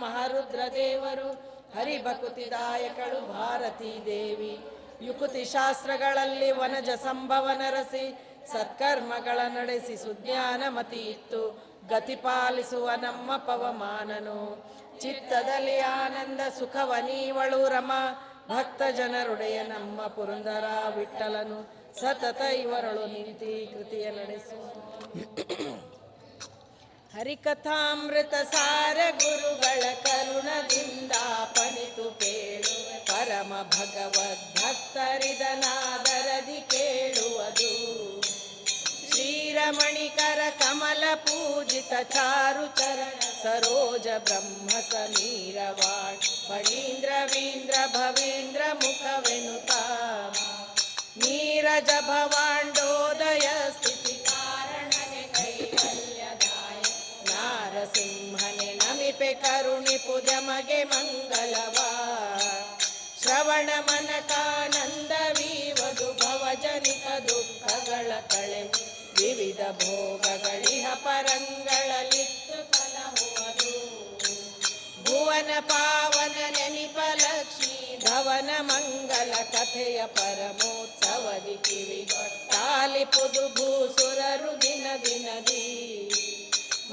ಮಹಾರುದ್ರ ದೇವರು, ಹರಿಭಕುತಿದಾಯಕಳು ಭಾರತೀ ದೇವಿ. ಯುಕುತಿ ಶಾಸ್ತ್ರಗಳಲ್ಲಿ ವನಜ ಸಂಭವನರಸಿ, ಸತ್ಕರ್ಮಗಳ ನಡೆಸಿ ಸುಜ್ಞಾನ ಮತಿ ಇತ್ತು, ಗತಿ ಪಾಲಿಸುವ ನಮ್ಮ ಪವಮಾನನು. ಚಿತ್ತದಲ್ಲಿ ಆನಂದ ಸುಖವ ನೀವಳು ರಮ, ಭಕ್ತ ಜನರುಡೆಯ ನಮ್ಮ ಪುರಂದರ ವಿಠಲನು. ಸತತ ಇವರಳು ನಿಂತಿ ಕೃತಿಯ ನಡೆಸು. ಹರಿಕಥಾಮೃತ ಸಾರ ಗುರುಗಳ ಕರುಣದಿಂದ ಪಣಿತು ಕೇಳು, ಪರಮ ಭಗವದ್ಭಕ್ತರಿದನಾದರದಿ ಕೇಳುವುದು. ಶ್ರೀರಮಣಿಕರ ಕಮಲ ಪೂಜಿತ ಚಾರು ಚರಣ ಸರೋಜ ಬ್ರಹ್ಮ ಸಮೀರವಾಣ್, ಫಣೀಂದ್ರ ವೀಂದ್ರ ಭವೀಂದ್ರ ಮುಖವೆನುತ ನೀರಜ ಭವಾಂಡೋದಯ ಸ್ಥಿತಿ ಕಾರಣನೆ ಕೈವಲ್ಯದಾಯ, ನಾರಸಿಂಹನೆ ನಮಿಪೆ ಕರುಣಿಪುಜ ಮಗೆ ಮಂಗಳವಾ. ಶ್ರವಣ ಮನಕಾನಂದವೀವದು ಭವಜನಿತ ದುಃಖಗಳ ಕಳೆ, ವಿವಿಧ ಭೋಗಗಳಿಹ ಪರಂಗಳಲಿತ್ತು ಫಲಹುವುದು. ಭುವನ ಪಾವನ ನೆನಿಪ ಲಕ್ಷ್ಮೀ ಧವನ ಮಂಗಲ ಕಥೆಯ ಪರಮೋತ್ಸವದಿ ಕಿವಿಗೊಟ್ಟಾಲಿಪುದು ಭೂಸುರರು ದಿನ ದಿನದಿ.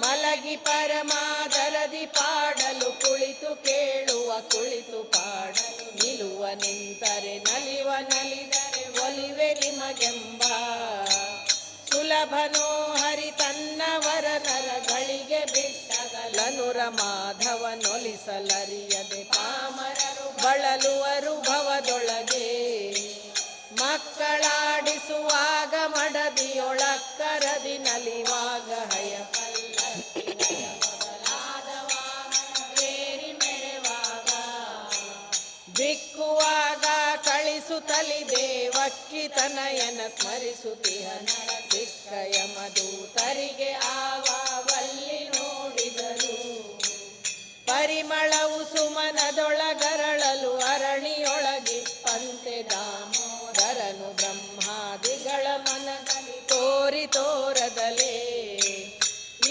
ಮಲಗಿ ಪರಮಾದರದಿ ಪಾಡಲು ಕುಳಿತು ಕೇಳುವ, ಕುಳಿತು ಪಾಡಲು ನಿಲುವ, ನಿಂತರೆ ನಲಿವ, ನಲಿದರೆ ಒಲಿವೆ ನಿಮಗೆಂಬ. ಸುಲಭನೋ ಹರಿ ತನ್ನವರ ನರಗಳಿಗೆ ಬಿಟ್ಟಗಲನುರ ಮಾಧವನೊಲಿಸಲರಿಯದೆ, ಪಾಮರರು ಬಳಲುವರು ಭವದೊಳಗೆ. ಮಕ್ಕಳಾಡಿಸುವಾಗ ಮಡದಿಯೊಳಕ್ಕರದಿ ನಲಿವಾಗ, ಹಯ ಬಿಕ್ಕುವಾಗ ಕಳಿಸುತ್ತಲಿ ದೇವಕ್ಕಿ ತನಯನ ಸ್ಮರಿಸುತ್ತಿಹ ನರ ಸಿಕ್ಕ ಯಮದೂತರಿಗೆ ಆವಾವಲ್ಲಿ ನೋಡಿದರು. ಪರಿಮಳವು ಸುಮನದೊಳಗರಳಲು ಅರಣಿಯೊಳಗಿಪ್ಪಂತೆ, ದಾಮೋದರನು ಬ್ರಹ್ಮಾದಿಗಳ ಮನದಲ್ಲಿ ತೋರಿ ತೋರದಲೇ.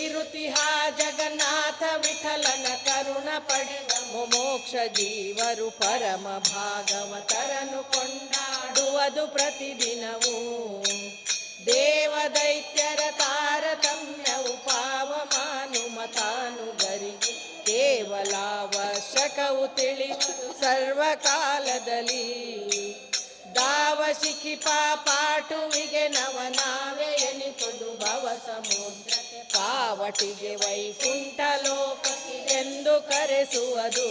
ಇರುತಿಹ ಜಗನ್ನಾಥ ವಿಠಲನ ಕರುಣ ಪಡೆವ ಮೋಕ್ಷ ಜೀವರು, ಪರಮ ಭಾಗವತರನು ಕೊಂಡಾಡುವುದು ಪ್ರತಿದಿನವೂ. ದೇವ ದೈತ್ಯರ ತಾರತಮ್ಯವು ಪಾವಮಾನುಮತಾನುಗರಿಗೆ, ಕೇವಲಾವಶ್ಯಕವು ತಿಳಿಯುವುದು ಸರ್ವಕಾಲದಲ್ಲಿ. ದಾವಶಿಖಿ ಪಾಟುವಿಗೆ ನವನಾವೆ ಎನಿಪುದು ಭವ ಸಮುದ್ರಕ್ಕೆ, ಪಾವಟಿಗೆ ವೈಕುಂಠ ಲೋಕಕ್ಕೆ ಎಂದು ಕರೆಸುವುದು.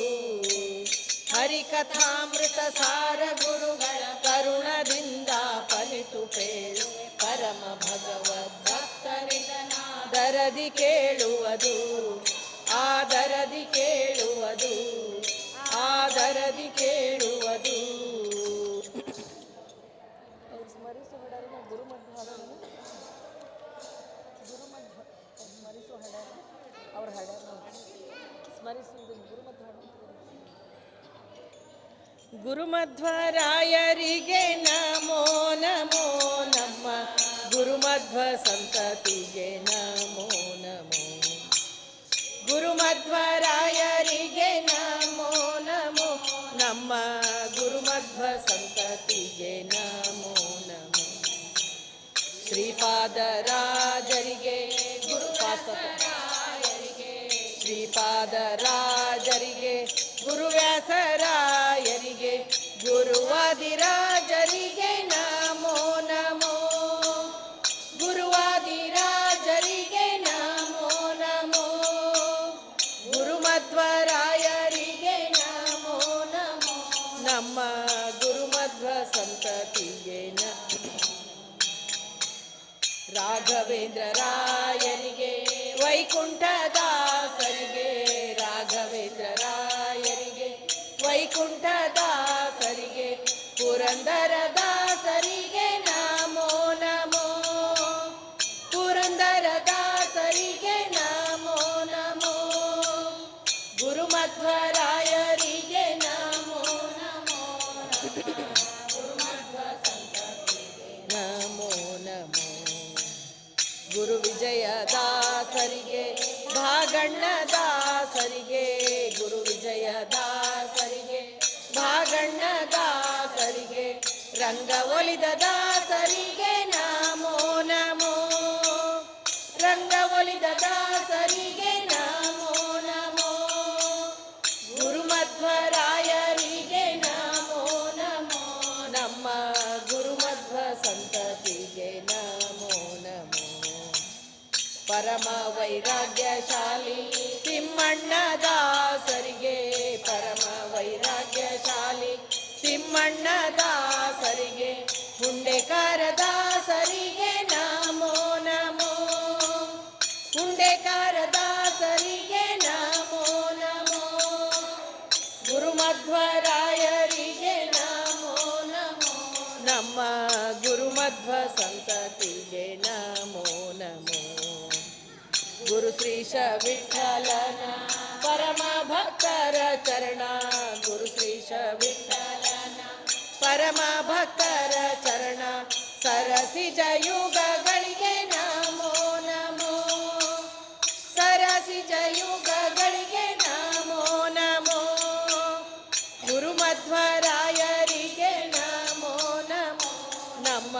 ಹರಿಕಥಾಮೃತ ಸಾರ ಗುರುಗಳ ಕರುಣದಿಂದ ಫಲಿತು ಪೇಳು, ಪರಮ ಭಗವದ್ಭಕ್ತರಿದನಾದರದಿ ಕೇಳುವುದು. ಆದರದಿ ಕೇಳುವುದು, ಆದರದಿ ಕೇಳುವುದು. ಸ್ಮರಿಸು ಹಡರನ್ನು ಗುರುಮಧ್ವ ಹಡರನ್ನು ಸ್ಮರಿಸು ಹಡ ಅವ್ರ ಹಡರನ್ನು ಸ್ಮರಿಸುವುದು ಗುರುಮಧ್ವ ಹಡ. ಗುರುಮಧ್ವರಾಯರಿಗೆ ನಮೋ ನಮೋ, ನಮ್ಮ ಗುರುಮಧ್ವ ಸಂತತಿಗೆ ನಮೋ ನಮೋ. ಗುರುಮಧ್ವರಾಯರಿಗೆ ನಮೋ ನಮೋ, ನಮ್ಮ ಗುರುಮಧ್ವ ಸಂತತಿಗೆ ನಮೋ ನಮೋ. ಶ್ರೀಪಾದರಾಜರಿಗೆ ಗುರುಪಾದರಾಯರಿಗೆ, ಶ್ರೀಪಾದರಾಜರಿಗೆ ಗುರುವ್ಯಾಸರಾಯರಿಗೆ, ಗುರುವಾದಿರಾಜರಿಗೆ ನಮೋ ನಮೋ. ಗುರುವಾದಿರಾಜರಿಗೆ ನಮೋ ನಮೋ, ಗುರುಮಧ್ವರಾಯರಿಗೆ ನಮೋ ನಮೋ, ನಮ್ಮ ಗುರುಮಧ್ವ ಸಂತತಿಗೆ ರಾಘವೇಂದ್ರ ರಾಯರಿಗೆ, ವೈಕುಂಠದಾಸರಿಗೆ, ರಾಘವೇಂದ್ರ ರಾಯರಿಗೆ, ವೈಕುಂಠದಾಸರಿಗೆ, ಪುರಂದರದಾಸರಿಗೆ ನಮೋ ನಮೋ. ಪುರಂದರದಾಸರಿಗೆ ನಮೋ ನಮೋ, ಗುರುಮಧ್ವರಾಯರಿಗೆ ನಮೋ ನಮೋ, ಗುರುಮಧ್ವ ಸಂತತಿಗೆ ನಮೋ ನಮೋ. ಗುರು ವಿಜಯದಾಸರಿಗೆ, ಭಾಗಣ್ಣ ದಾಸರಿಗೆ ಗುರು ವಿಜಯ ದಾಸರಿಗೆ ಭಾಗಣ್ಣ ದಾಸರಿಗೆ ರಂಗ ಒಲಿದ ದಾಸರಿಗೆ ನಮೋ ನಮೋ ರಂಗ ಒಲಿದ ದಾಸರಿಗೆ ನಮೋ ನಮೋ ಗುರುಮಧ್ವರಾಯರಿಗೆ ನಮೋ ನಮೋ ನಮ್ಮ ಗುರುಮಧ್ವ ಸಂತತಿಗೆ ನಮೋ ನಮೋ ಪರಮ ವೈರಾಗ್ಯಶಾಲಿ ತಿಮ್ಮಣ್ಣ ದಾಸರಿಗೆ ಪರಮ ವೈರಾಗ್ಯಶಾಲಿ ತಿಮ್ಮಣ್ಣ ದಾಸರಿಗೆ ಹುಂಡೆಕಾರ ದಾಸರಿಗೆ ನಮೋ ನಮೋ ಹುಂಡೆಕಾರ ದಾಸರಿಗೆ ನಮೋ ನಮೋ ಗುರುಮಧ್ವರಾಯರಿಗೆ ನಮೋ ನಮೋ ನಮ್ಮ ಗುರುಮಧ್ವ ಸಂತತಿಗೆ ನಮೋ ನಮೋ ಗುರು ಶ್ರೀಶ ವಿಠಲನ ಪರಮ ಭಕ್ತರ ಚರಣ ಗುರು ಶ್ರೀಶ ವಿಠಲನ ಪರಮ ಭಕ್ತರ ಚರಣ ಸರಸಿಜ ಯುಗಗಳಿಗೆ ನಮೋ ನಮೋ ಸರಸಿಜ ಯುಗಗಳಿಗೆ ನಮೋ ನಮೋ ಗುರುಮಧ್ವರಾಯರಿಗೆ ನಮೋ ನಮೋ ನಮ್ಮ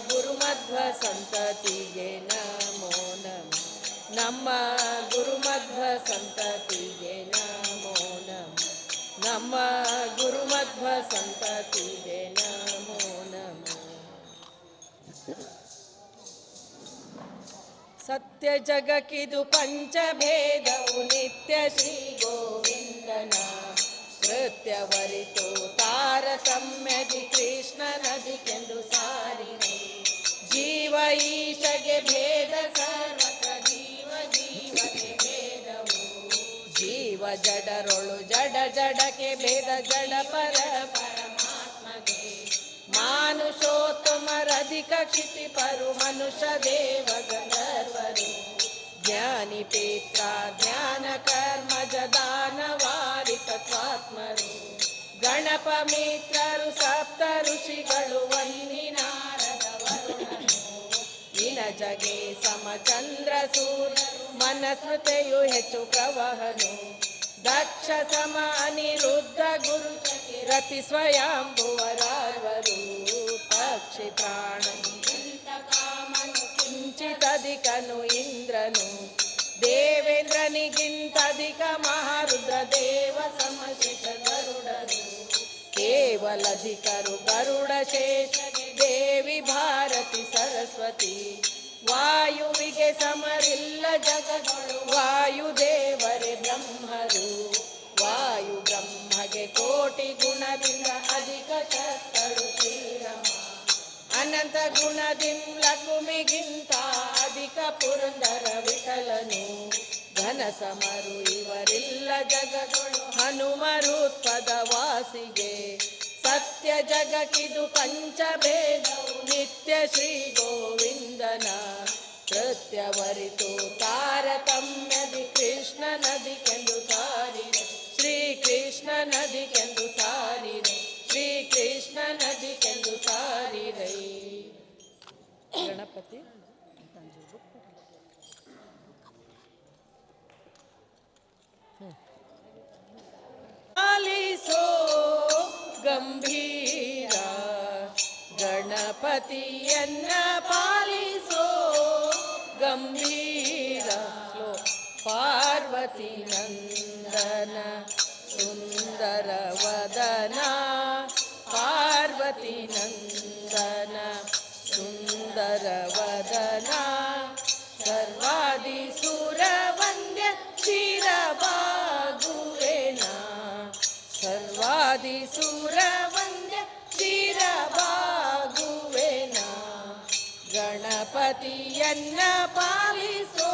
ಗುರುಮಧ್ವ ಸಂತತಿಗೆ ನಮೋ ನಮೋ ನಮ್ಮ ಗುರುಮಧ್ವ ಸಂತತಿಗೆ ನಮೋ ನಮೋ ನಮ್ಮ ಗುರುಮಧ್ವ ಸಂತತಿಗೆ ನಮೋ ನಮೋ ಸತ್ಯ ಜಗಕ್ಕಿದು ಪಂಚಭೇದವು ನಿತ್ಯ ಶ್ರೀ ಗೋವಿಂದನ ಕೃತ್ಯವರಿತು ತಾರತಮ್ಯದಿ ಕೃಷ್ಣನದಿಗೆಂದು ಸಾರಿದೆ ಜೀವ ಈಶಗೆ ಭೇದ ಸರ್ವತ್ರ ಜೀವ ಜೀವಕ್ಕೆ ಭೇದವು ಜೀವ ಜಡರೊಳು ಜಡ ಜಡಕ್ಕೆ ಭೇದ ಜಡ ಪರ ಪರಮಾತ್ಮಗೆ ಮಾನುಷೋತ್ತಮರಧಿಕ ಕ್ಷಿತಿ ಪರು ಮನುಷ್ಯ ದೇವ ಗಂಧರ್ವರು ಜ್ಞಾನಿ ಪೇತ್ರ ಜ್ಞಾನ ಕರ್ಮಜ ದಾನವಾರಿ ತತ್ವಾತ್ಮರು ಗಣಪ ಮಿತ್ರರು ಸಪ್ತ ಋಷಿಗಳು ವನ್ನಿ ನಾರದ ವರುಣನು ನಿನಜಗೆ ಸಮಚಂದ್ರ ಸೂರ್ಯರು ಮನಸ್ಮೃತೆಯು ಹೆಚ್ಚು ಪ್ರವಹನು ದಕ್ಷ ಸಮ ಅನಿರುದ್ಧ ಗುರು ರತಿ ಸ್ವಯಂಭುವರಾರ್ವರು ಪಕ್ಷಿ ಪ್ರಾಣ ಕಾಮನು ಕಿಂಚಿತಧಿಕನು ಇಂದ್ರನು ದೇವೇಂದ್ರನಿಗಿಂತಧಿಕ ಮಹಾರುದ್ರ ದೇವ ಸಮಶೇಷ ಗರುಡರು ಕೇವಲಧಿಕರು ಗರುಡ ಶೇಷಗೆ ದೇವಿ ಭಾರತಿ ಸರಸ್ವತಿ ವಾಯುವಿಗೆ ಸಮರಿಲ್ಲ ಜಗಗಳು ವಾಯುದೇವರೇ ಬ್ರಹ್ಮರು ವಾಯು ಬ್ರಹ್ಮಗೆ ಕೋಟಿ ಗುಣದಿಂದ ಅಧಿಕ ಶಕ್ತರು ಶ್ರೀರಮ ಅನಂತ ಗುಣದಿಂ ಲಕುಮಿಗಿಂತ ಅಧಿಕ ಪುರಂದರ ವಿಠಲನು ಘನ ಸಮರು ಇವರಿಲ್ಲ ಜಗಗಳು ಹನುಮರುತ್ಪದ ವಾಸಿಗೆ ಸತ್ಯ ಜಗಕ್ಕಿದು ಪಂಚಭೇದವು ನಿತ್ಯ ಶ್ರೀ ಗೋವಿಂದನ ಕೃತ್ಯವರಿತು ತಾರತಮ್ಯದಿ ಕೃಷ್ಣ ನದಿಗೆಂದು ಸಾರಿದೆ ಶ್ರೀ ಕೃಷ್ಣ ನದಿಗೆಂದು ಸಾರಿದೆ ಶ್ರೀ ಕೃಷ್ಣ ನದಿಗೆಂದು ಸಾರಿದೆ ಗಣಪತಿ ಆಲಿಸೋ ಗಂಭೀರ ಗಣಪತಿಯನ್ನ ಪಾಲಿಸೋ ಗಂಭೀರ ಪಾರ್ವತಿ ನಂದನ ಸುಂದರ ವದನ ಪಾರ್ವತಿ ನಂದನ ಸುಂದರ ವದನ ಸರ್ವಾದಿ ಸುರ ವಂದ್ಯ ಶಿರಬಾಗುವೆನ ಸರ್ವಾದಿ ಸುರ ವಂದ್ಯ ಶಿರಬಾಗುವೆನ ಗಣಪತಿಯನ್ನ ಪಾಲಿಸೋ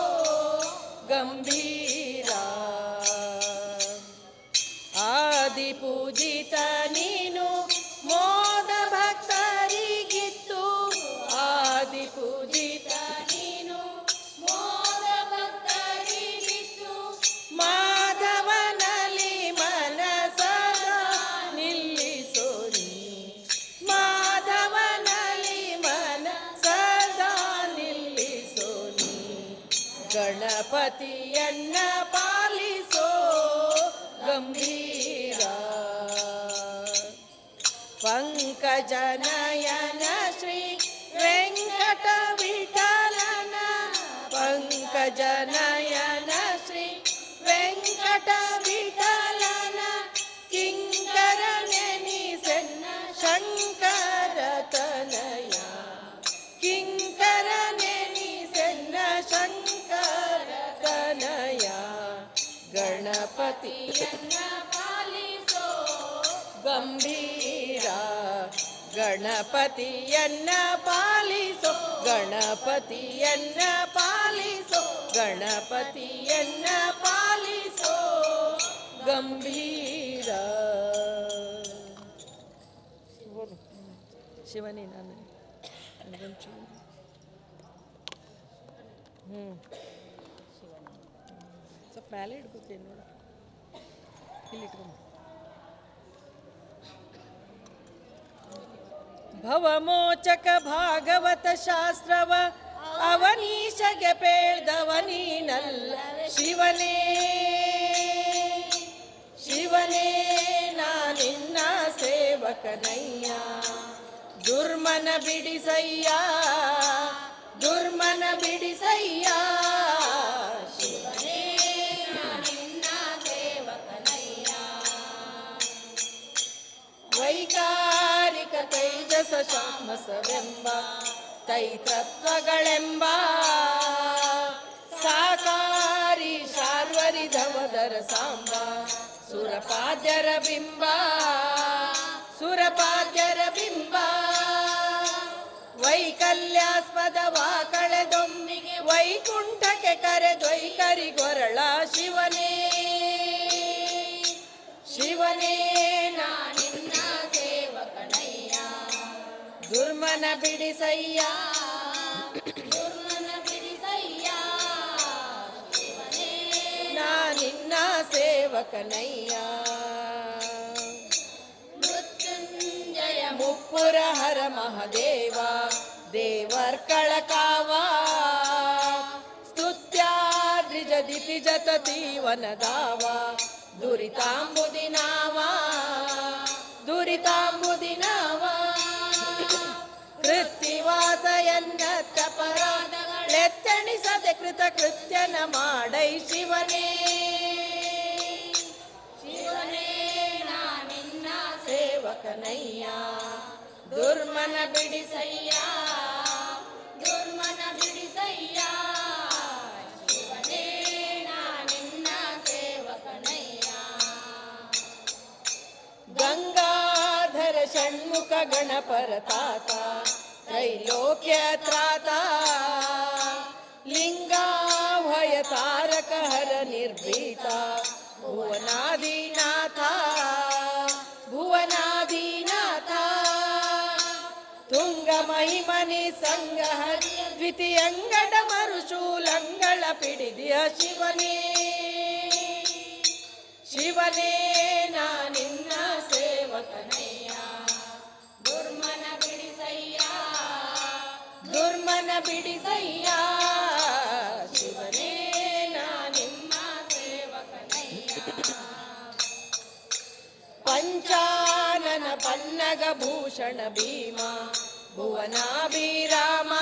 ಗಂಭೀರ ಆದಿ ಪೂಜಿತ ನೀನು ಮೋದ ಭಕ್ತರಿಗಿತ್ತು ಆದಿ ಪೂಜಿತ ನೀನು ಮೋದ ಭಕ್ತರಿಗಿತ್ತು ಮಾಧವನಲ್ಲಿ ಮನಸದ ನಿಲ್ಲಿಸೋ ನೀ ಮಾಧವನಲ್ಲಿ ಮನಸದ ನಿಲ್ಲಿಸೋ ನೀ ಗಣಪ ಗಣಪತಿಯನ್ನ ಪಾಲಿಸೋ ಗಂಭೀರ. ಪಂಕಜನಯನ ಶ್ರೀ ವೆಂಕಟ ವಿಠಲನ, ಪಂಕಜನಯನ ಶ್ರೀ ವೆಂಕಟ ವಿಠಲನ ಕಿಂಕರ ನೆನಿಸೆನ್ನ ಶಂಕರ ತನಯ, ಕಿಂಕರ ನೆನಿಸೆನ್ನ ಶಂಕರ ತನಯ. ಗಣಪತಿಯನ್ನ ಪಾಲಿಸೋ ಗಂಭೀರ, ಗಣಪತಿಯನ್ನ ಪಾಲಿಸೋ, ಗಣಪತಿಯನ್ನ ಪಾಲಿಸೋ, ಗಣಪತಿಯನ್ನ ಪಾಲಿಸೋ ಗಂಭೀರ. ಶಿವನೇ ನಾನು ಸ್ವಲ್ಪ ಮೇಲೆ ಇಡ್ಬೇಕೇನು ನೋಡ, ಇಲ್ಲಿ ಇಟ್ಕೊಂಡು. ಭವಮೋಚಕ ಭಾಗವತ ಶಾಸ್ತ್ರವ ಅವನೀಶಗೆ ಪೇಳ್ದವ ನೀನಲ್ಲ ಶಿವನೇ, ಶಿವನೇ ನಾನಿನ್ನ ಸೇವಕನಯ್ಯ. ದುರ್ಮನ ಬಿಡಿಸಯ್ಯ, ದುರ್ಮನ ಬಿಡಿಸಯ್ಯ. ಶಿವನೇ ನಾನಿನ್ನ ಸೇವಕನಯ್ಯ. ವೈಕಾರಿಕ ತೈಜಸ ಶಾಮಸವೆಂಬ ತೈತ್ರತ್ವಗಳೆಂಬ ಸಾಕಾರಿ ಶಾರ್ವರಿ ಧವಧರ ಸಾಂಬ ಸುರಪಾದ್ಯರ ಬಿಂಬ, ಸುರಪಾದ್ಯರ ಬಿಂಬ. ವೈಕಲ್ಯಾಸ್ಪದವ ಕಳೆದೊಮ್ಮಿಗೆ ವೈಕುಂಠಕ್ಕೆ ಕರೆದೊಯ್ಕರಿಗೊರಳ ಶಿವನೇ, ಶಿವನೇ ನಾನಿನ್ನ ಸೇವಕನಯ್ಯ. ದುರ್ಮನ ಬಿಡಿಸಯ್ಯ, ದುರ್ಮನ ಬಿಡಿಸಯ್ಯ. ಶಿವನೇ ನಾನಿನ್ನ ಸೇವಕನಯ್ಯ. ಮೃತ್ಯುಂಜಯ ಮುಪ್ಪುರ ಹರ ಮಹದೇವ ದೇವರ್ಕಳ ಕಾವ ಸ್ತುತ್ಯಾದ್ರಿಜ ದಿತಿಜತತಿ ವನದಾವ ದುರಿತಾಂಬುದಿನಾವ, ದುರಿತಾಂಬುದಿನಾವ. ಕೃತ್ತಿವಾಸಯನ್ನತ್ತ ಪರಾಧಗಳೆತ್ತಣಿಸದೆ ಕೃತ ಕೃತ್ಯನ ಮಾಡೈ ಶಿವನೇ, ಶಿವನೇ ನಾನಿನ್ನ ಸೇವಕನಯ್ಯ. ದುರ್ಮನ ಬಿಡಿಸಯ್ಯ, ದುರ್ಮನ ಬಿಡಿಸಯ್ಯ. ಶಿವನೇ ನಾನಿನ್ನ ಸೇವಕನಯ್ಯ. ಗಂಗಾಧರ ಷಣ್ಮುಖ ಗಣಪರ ತಾತ ತ್ರೈಲೋಕ್ಯ ತ್ರಾತ ಲಿಂಗಾಭಯ ತಾರಕ ಹರ ನಿರ್ಭೀತ ಭುವನಾದಿನಾಥ, ಭುವನಾದಿನಾಥ. ತುಂಗ ಮಹಿಮನಿ ಸಂಗ ಹರಿಯ ದ್ವಿತೀಯಂಗಡ ಮರುಶೂಲಂಗಳ ಪಿಡಿದಿಯ ಶಿವನೇ, ಶಿವನೇ ನಾನಿನ್ನ ಸೇವಕನಯ್ಯ. ದುರ್ಮನ ಬಿಡಿಸಯ್ಯ, ದುರ್ಮನ ಬಿಡಿಸಯ್ಯ. ಶಿವನೇ ನಾನಿನ್ನ ಸೇವಕನಯ್ಯ. ಪಂಚಾನನ ಪನ್ನಗ ಭೂಷಣ ಭೀಮ ಭುವನಾಭಿರಾಮ,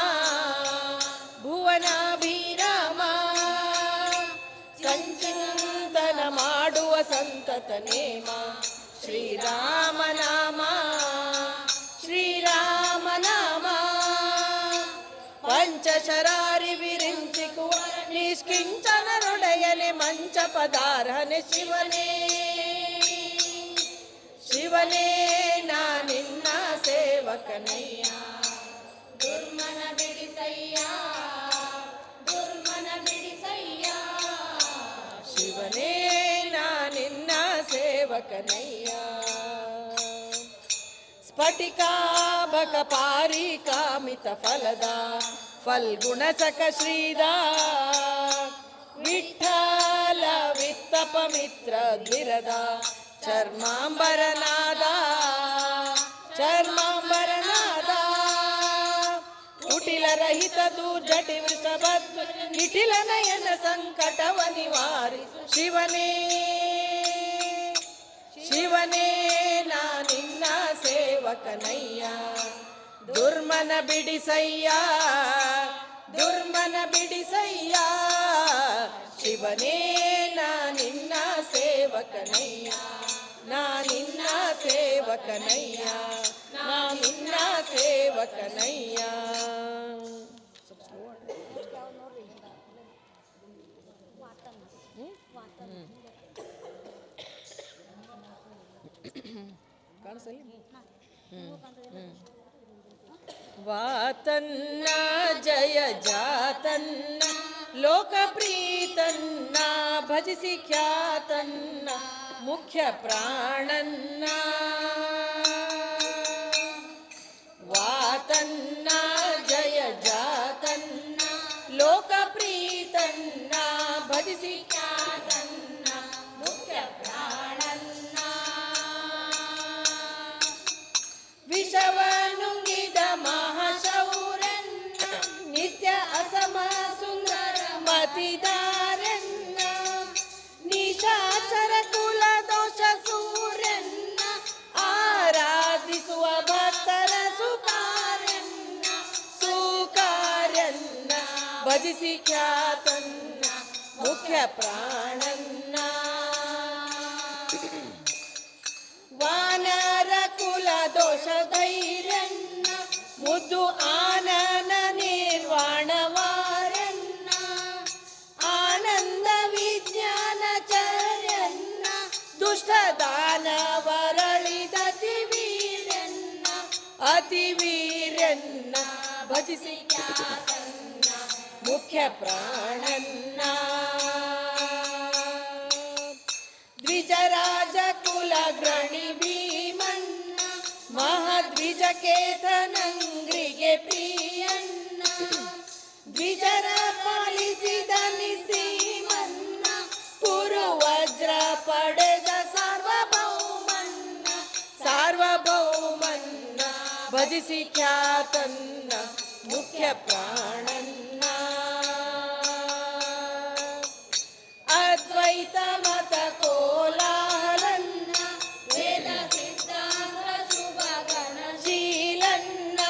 ಭುವನಾಭಿರಾಮ. ಸಂಚಿಂತನ ಮಾಡುವ ಸಂತತ ನೇಮ ಶ್ರೀರಾಮ ನಾಮ, ಶ್ರೀರಾಮ ನಾಮ. ಪಂಚಶರಾರಿ ವಿರಿಂಚಿಕುವ ನಿಷ್ಕಿಂಚನರೊಡೆಯನೆ ಮಂಚ ಪದಾರ್ಹನೆ ಶಿವನೇ, ಶಿವನೇ ನಾನಿನ್ನ ಸೇವಕನಯ್ಯ. ದುರ್ಮನ ಬಿಡಿಸಯ್ಯ, ದುರ್ಮನ ಬಿಡಿಸಯ್ಯ. ಶಿವನೇ ನಾನಿನ್ನ ಸೇವಕನಯ್ಯ. ಸ್ಫಟಿಕಾಭಕ ಪಾರಿ ಕಾಮಿತ ಫಲದ ಫಲ್ಗುಣಸಕ ಶ್ರೀದ ವಿಠಲ ವಿತ್ತಪ ಮಿತ್ರ ದ್ವಿರದ ಚರ್ಮಾಂಬರನಾದ, ಚರ್ಮಾಂಬರನಾದ. ಕುಟಿಲರಹಿತ ದುರ್ಜಟಿ ವೃಷಭದ್ದು ನಿಟಿಲ ನಯನ ಸಂಕಟವ ನಿವಾರಿಸು ಶಿವನೇ ಶಿವನೇ ನಾ ನಿನ್ನ ಸೇವಕನಯ್ಯ ದುರ್ಮನ ಬಿಡಿಸಯ್ಯ ದುರ್ಮನ ಬಿಡಿಸಯ್ಯ ಶಿವನೇ ನಾ ನಿನ್ನ ಸೇವಕನಯ್ಯ ನಾ ನಿನ್ನ ಸೇವಕನಯ್ಯ ನಾ ನಿನ್ನ ಸೇವಕನಯ್ಯ. ವಾತನ್ನ ಜಯ ಜಾತನ್ನ ಲೋಕಪ್ರೀತನ್ನ ಭಜಿಸಿ ಖ್ಯಾತನ್ನ ಮುಖ್ಯ ಪ್ರಾಣನ್ನ ವಾತನ್ನ ಜಯ ಜಾತನ್ನ ಲೋಕಪ್ರೀತನ್ನ ಭಜಿಸಿ ಖ್ಯಾತನ್ನ ಮುಖ್ಯ ಪ್ರಾಣನ್ನ ವಿಷವನುಂಗಿದ ಮಹಾಶೌರನ್ನ ನಿತ್ಯ ಅಸಮ ಸುಂದರ ಮತಿದಾರನ್ನ ನಿಶಾಚರ ಕುಲ ದೋಷ ಸೂರ್ಯನ್ನ ಆರಾಧಿಸುವ ಭಕ್ತರ ಸುಕಾರ್ಯನ್ನ ಸುಕಾರ್ಯನ್ನ ಭಜಿಸಿ ಖ್ಯಾತನ್ನ ಮುಖ್ಯ ಪ್ರಾಣನ್ನ ವಾನರ ಕುಲ ದೋಷ ಧೈರ್ಯನ್ನ ಮುದ್ದು ಆನನ ನಿರ್ವಾಣವಾರನ್ನ ಆನಂದ ವಿಜ್ಞಾನಚರ್ಯನ್ನ ದುಷ್ಟ ದಾನವರಳಿದ ಅತಿವೀರ್ಯನ್ನ ಅತಿವೀರ್ಯನ್ನ ಭಜಿಸಿ ಖ್ಯಾತನ್ನ ಮುಖ್ಯ ಪ್ರಾಣನ್ನ ದ್ವಿಜರಾಜ ಕುಲ ಗ್ರಣಿ ಭೀಮನ್ನ ಮಹಾದ್ವಿಜ ಕೇತನಂಗ್ರಿಗೆ ಪ್ರಿಯನ್ನ ದ್ವಿಜರ ಪಾಲಿಸಿದ ನಿಸೀಮನ್ನ ಕುರು ವಜ್ರ ಪಡೆದ ಸಾರ್ವಭೌಮನ್ನ ಸಾರ್ವಭೌಮನ್ನ ಭಜಿಸಿ ಖ್ಯಾತನ್ನ ಮುಖ್ಯ ಪ್ರಾಣನ್ನ ಅದ್ವೈತ ಮತ ಕೋಲಾಹಲನ್ನ ವೇದ ಸಿದ್ಧಾಂತ ಶುಭ ಗಣಶೀಲನ್ನ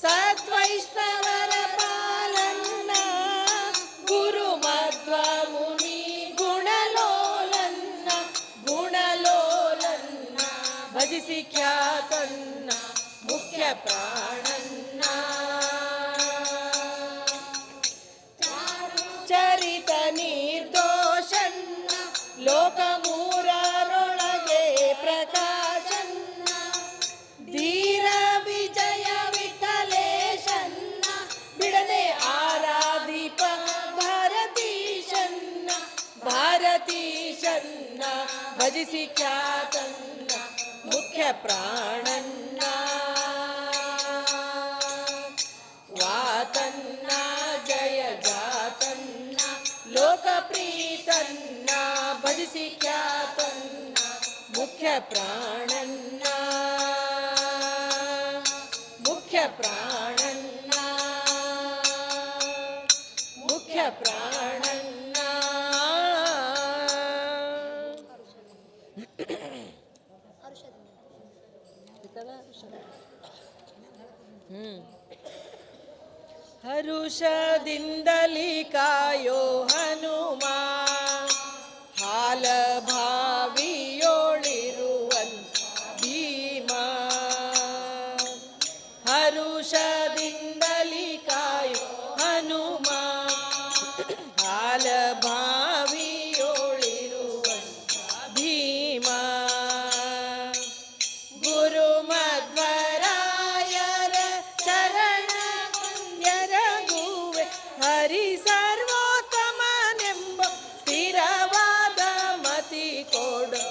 ಸದ್ವೈಷ್ಣವರ ಪಾಲನ್ನ ಗುರು ಮಧ್ವ ಮುನಿ ಗುಣಲೋಲನ್ನ ಗುಣಲೋಲನ್ನ ಭಜಿಸಿ ಖ್ಯಾತನ್ನ ಮುಖ್ಯ ಪ್ರಾಣನ್ನ ಚರಿತ ನಿರ್ದೋಷನ್ನ ಲೋಕ ಮೂರರೊಳಗೆ ಪ್ರಕಾಶನ್ನ ಧೀರ ವಿಜಯ ವಿಠಲೇಶನ್ನ ಬಿಡದೆ ಆರಾಧಿಪ ಭಾರತೀಶನ್ನ ಭಾರತೀಶನ್ನ ಭಜಿಸಿ ಖ್ಯಾತನ್ನ ಮುಖ್ಯ ಪ್ರಾಣನ್ನ ವಾತನ್ನ ಜಯ ಜಾತನ್ನ ಲೋಕಪ್ರೀತನ್ನ ಭಜಿಸಿ ಖ್ಯಾತನ್ನ ಮುಖ್ಯ ಪ್ರಾಣನ್ನ ಮುಖ್ಯ ಪ್ರಾಣನ್ನ ಮುಖ್ಯ ಪ್ರಾಣನ್ನ ಹರುಷದಿಂದಲಿ ಕಾಯೋ ಹನುಮ ಹಾಲ ಭಾವಿಯೋಳಿರುವಂತ ಭೀಮ ಹರುಷದಿಂದಲಿ ಕಾಯೋ ಹನುಮ ಹಾಲ ಭಾವಿಯೋಳಿರುವಂತ ಭೀಮ ಗುರು ಮಧ್ವರಾಯರ ಚರಣ ಎರಗುವೆ ಹರಿ ಸರ್ವೋತ್ತಮನೆಂಬ ಸ್ಥಿರವಾದ ಮತಿ ಕೊಡು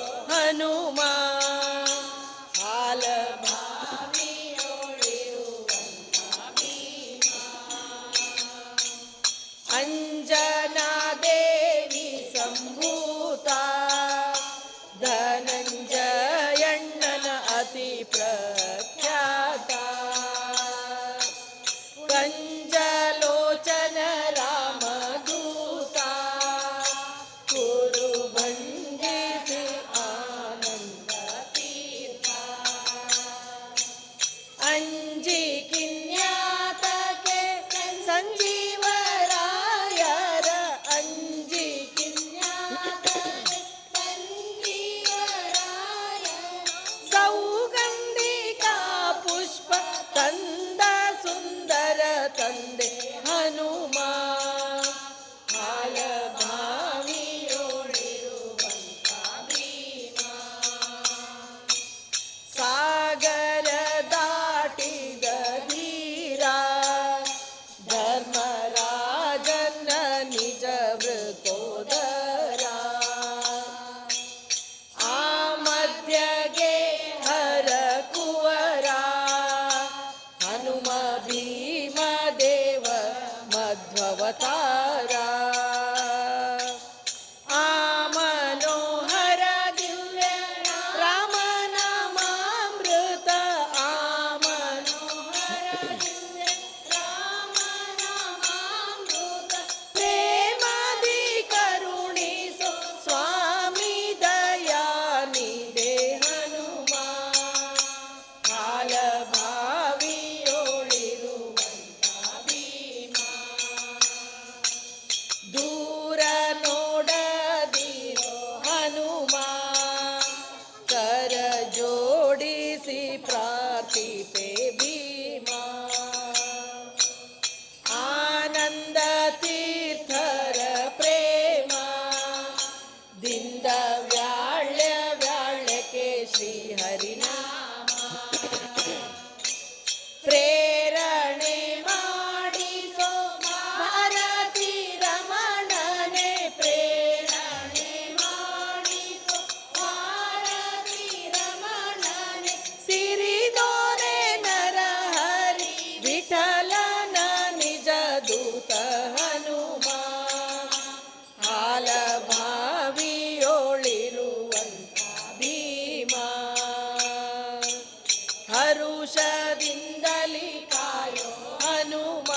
ಕರುಣದಿಂದಲಿ ಕಾಯೋ ಹನುಮ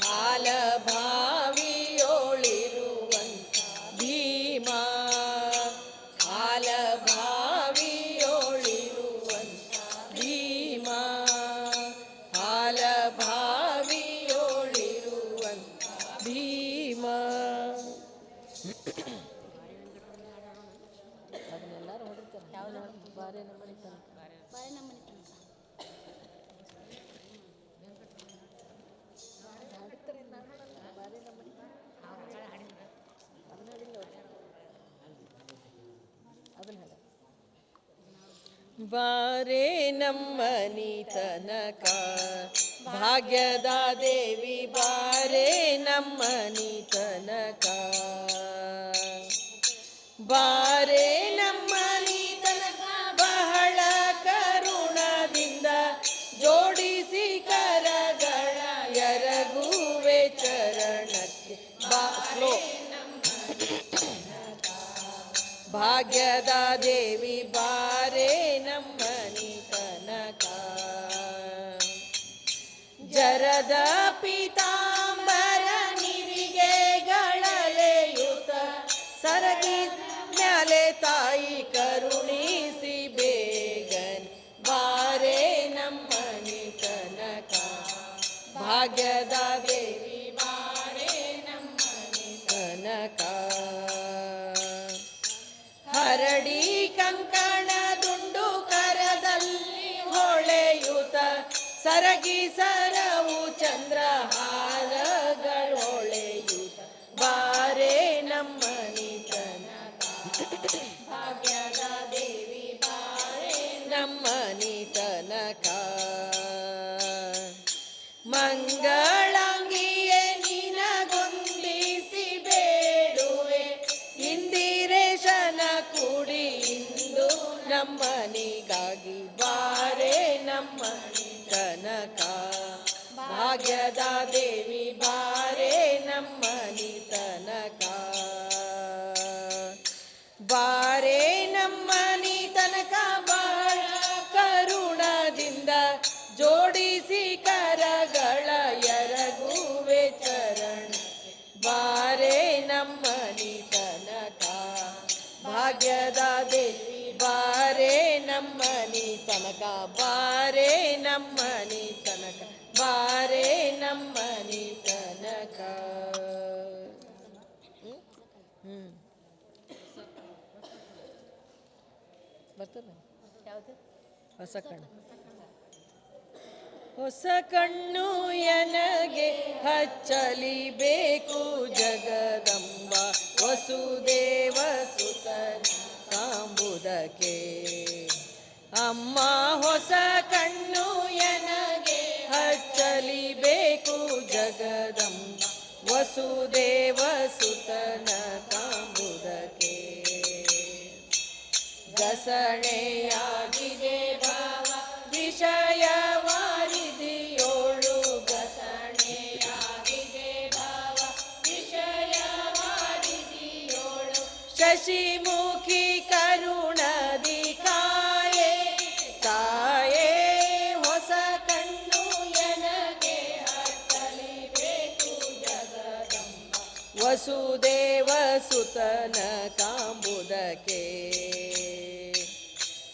ಹಾಲಭಾವಿಯೋಳಿರುವಂತ ಭೀಮ ಹಾಲಭಾವಿಯೋಳಿರುವಂತ ಭೀಮ ಹಾಲಭಾವಿಯೋಳಿರುವಂತ ಭೀಮ. ಅದನ್ನೆಲ್ಲರೂ ಹೊಡಿತಾರೆ. ಯಾವ ಬಾರೆ ನಮ್ಮನೆ ತನಕ ಬಾರೆ ನಮ್ಮನೆ ತನಕ ಹಾಡುತ್ತಾರೆ. ನಾನು ಬಾರೆ ನಮ್ಮನೆ ಅದನ್ನ ಹಾಡಿಲ್ಲ ಅದನ್ನ ಹಾಡ ಬಾರೆ ನಮ್ಮನಿ ತನಕ ಭಾಗ್ಯದ ದೇವಿ ಬಾರೆ ನಮ್ಮನಿ ತನಕ ಬಾರೆ ನಮ್ಮನಿ ತನಕ ಬಹಳ ಕರುಣದಿಂದ ಜೋಡಿಸಿ ಕರಗಳ ಎರಗುವೆ ಚರಣಕ್ಕೆ ಬಾರೋ ಭಾಗ್ಯದ ದೇವಿ ಬಾರೆ ನಮ್ಮನಿ ತನಕ ಜರದ ಪೀತಾಂಬರ ನಿರಿಗೆಗಳಲೆಯುತ ಸರಗಿ ಮ್ಯಾಲೆ ತಾಯಿ ಕರುಣಿಸಿ ಬೇಗನ್ ಬಾರೆ ನಮ್ಮನಿ ತನಕ ಭಾಗ್ಯದ ದೇವಿ ಬಾರೆ ನಮ್ಮನಿ ತನಕ ಹರಡಿ ಕಂಕಣ ದುಂಡು ಕರದಲ್ಲಿ ಹೊಳೆಯುತ ಸರಗಿ ಸರವು ಚಂದ್ರಹಾರಗಳು ಹೊಳೆಯುತ ಬಾರೆ ನಮ್ಮನಿ ತನಕ ಭಾಗ್ಯದ ದೇವಿ ಬಾರೆ ನಮ್ಮನಿ ತನಕ ಮಂಗಳಾಂಗಿಯೇ ನಿನಗೊಂದಿಸಿ ಬೇಡುವೆ ಇಂದಿರೇಶನ ಕೂಡಿ ಇಂದು ನಮ್ಮನಿಗಾಗಿ ಬಾರೆ ನಮ್ಮನಿ ತನಕ ಭಾಗ್ಯದ ದೇವಿ ಬಾರೆ ನಮ್ಮನಿ ತನಕ ಬಾರೆ ನಮ್ಮನಿ ತನಕ ಬಾಳ ಕರುಣದಿಂದ ಜೋಡಿಸಿ ಕರಗಳ ಎರಗುವೆ ಚರಣ ಬಾರೆ ನಮ್ಮನಿ ತನಕ ಭಾಗ್ಯದ ದೇವಿ ಬಾರೆ ನಮ್ಮನಿ ತನಕ ಬಾರೆ ನಮ್ಮನಿ ತನಕ ಬಾರೆ ನಮ್ಮನಿ ತನಕ. ಬರ್ತದೆ ಯಾವುದು ಹೊಸ ಕಣ್ಣು ಹೊಸ ಕಣ್ಣು ಎನಗೆ ಹಚ್ಚಲಿಬೇಕು ಜಗದಂಬ ವಸುದೇವ ಸುತನ ಕಾಂಬುದಕ್ಕೆ ಅಮ್ಮ ಹೊಸ ಕಣ್ಣು ಎನಗೆ ಹಚ್ಚಲಿಬೇಕು ಜಗದಂಬ ವಸುದೇವ ಸುತನ ಕಾಂಬುದಕ್ಕೆ ಗಸಣೆಯಾಗಿದೆ ಭಾವ ವಿಷಯವಾರಿದಿಯೋಳು ಗಸಣೆಯಾಗಿದೆ ಭಾವ ವಿಷಯವಾರಿದಿಯೋಳು ಶಶಿಮುಖಿ ಕರುಣದಿ ಕಾಯೇ ತಾಯೇ ಹೊಸ ಕಣ್ಣು ಎನಗೆ ಹಚ್ಚಲಿಬೇಕು ಜಗದಂಬ ವಸುದೇವ ಸುತನ ಕಾಂಬುದಕ್ಕೆ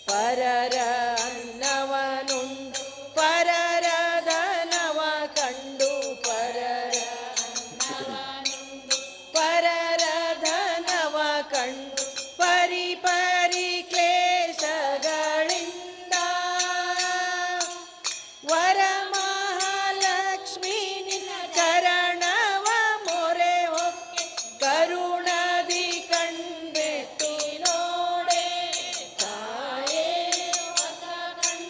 ಪರರ ಅನ್ನವನುಂಡು ಪರರ ಧನವ ಕಂಡು ಪರರ ಅನ್ನವನುಂಡು ಪರರ ಧನವ ಕಂಡು ಪರಿ ಪರಿ ಕ್ಲೇಶಗಳಿಂದ ವರ ಮಹಾಲಕ್ಷ್ಮಿ ನಿನ್ನ ಚರಣವ ಮೊರೆ ಹೊಕ್ಕೆ ಕರುಣದಿ ಕಂಡೆತ್ತಿ ನೋಡೆ ತಾಯೇ ಹೊಸ ಕಣ್ಣು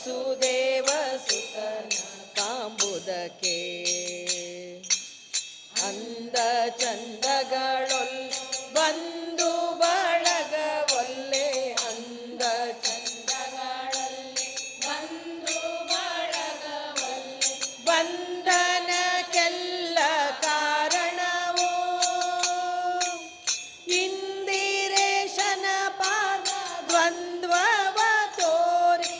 ವಸುದೇವ ಸುತನ ಕಾಂಬುದಕ್ಕೆ ಅಂದ ಚಂದಗಳೊಲ್ ಬಂದು ಬಳಗವೊಲ್ಲೆ ಅಂದ ಚಂದಗಳಲ್ಲಿ ಬಂದು ಬಳಗವೊಲ್ಲೆ ಬಂಧನಕ್ಕೆಲ್ಲ ಕಾರಣವು ಇಂದಿರೇಶನ ಪಾದ ದ್ವಂದ್ವವ ತೋರಿ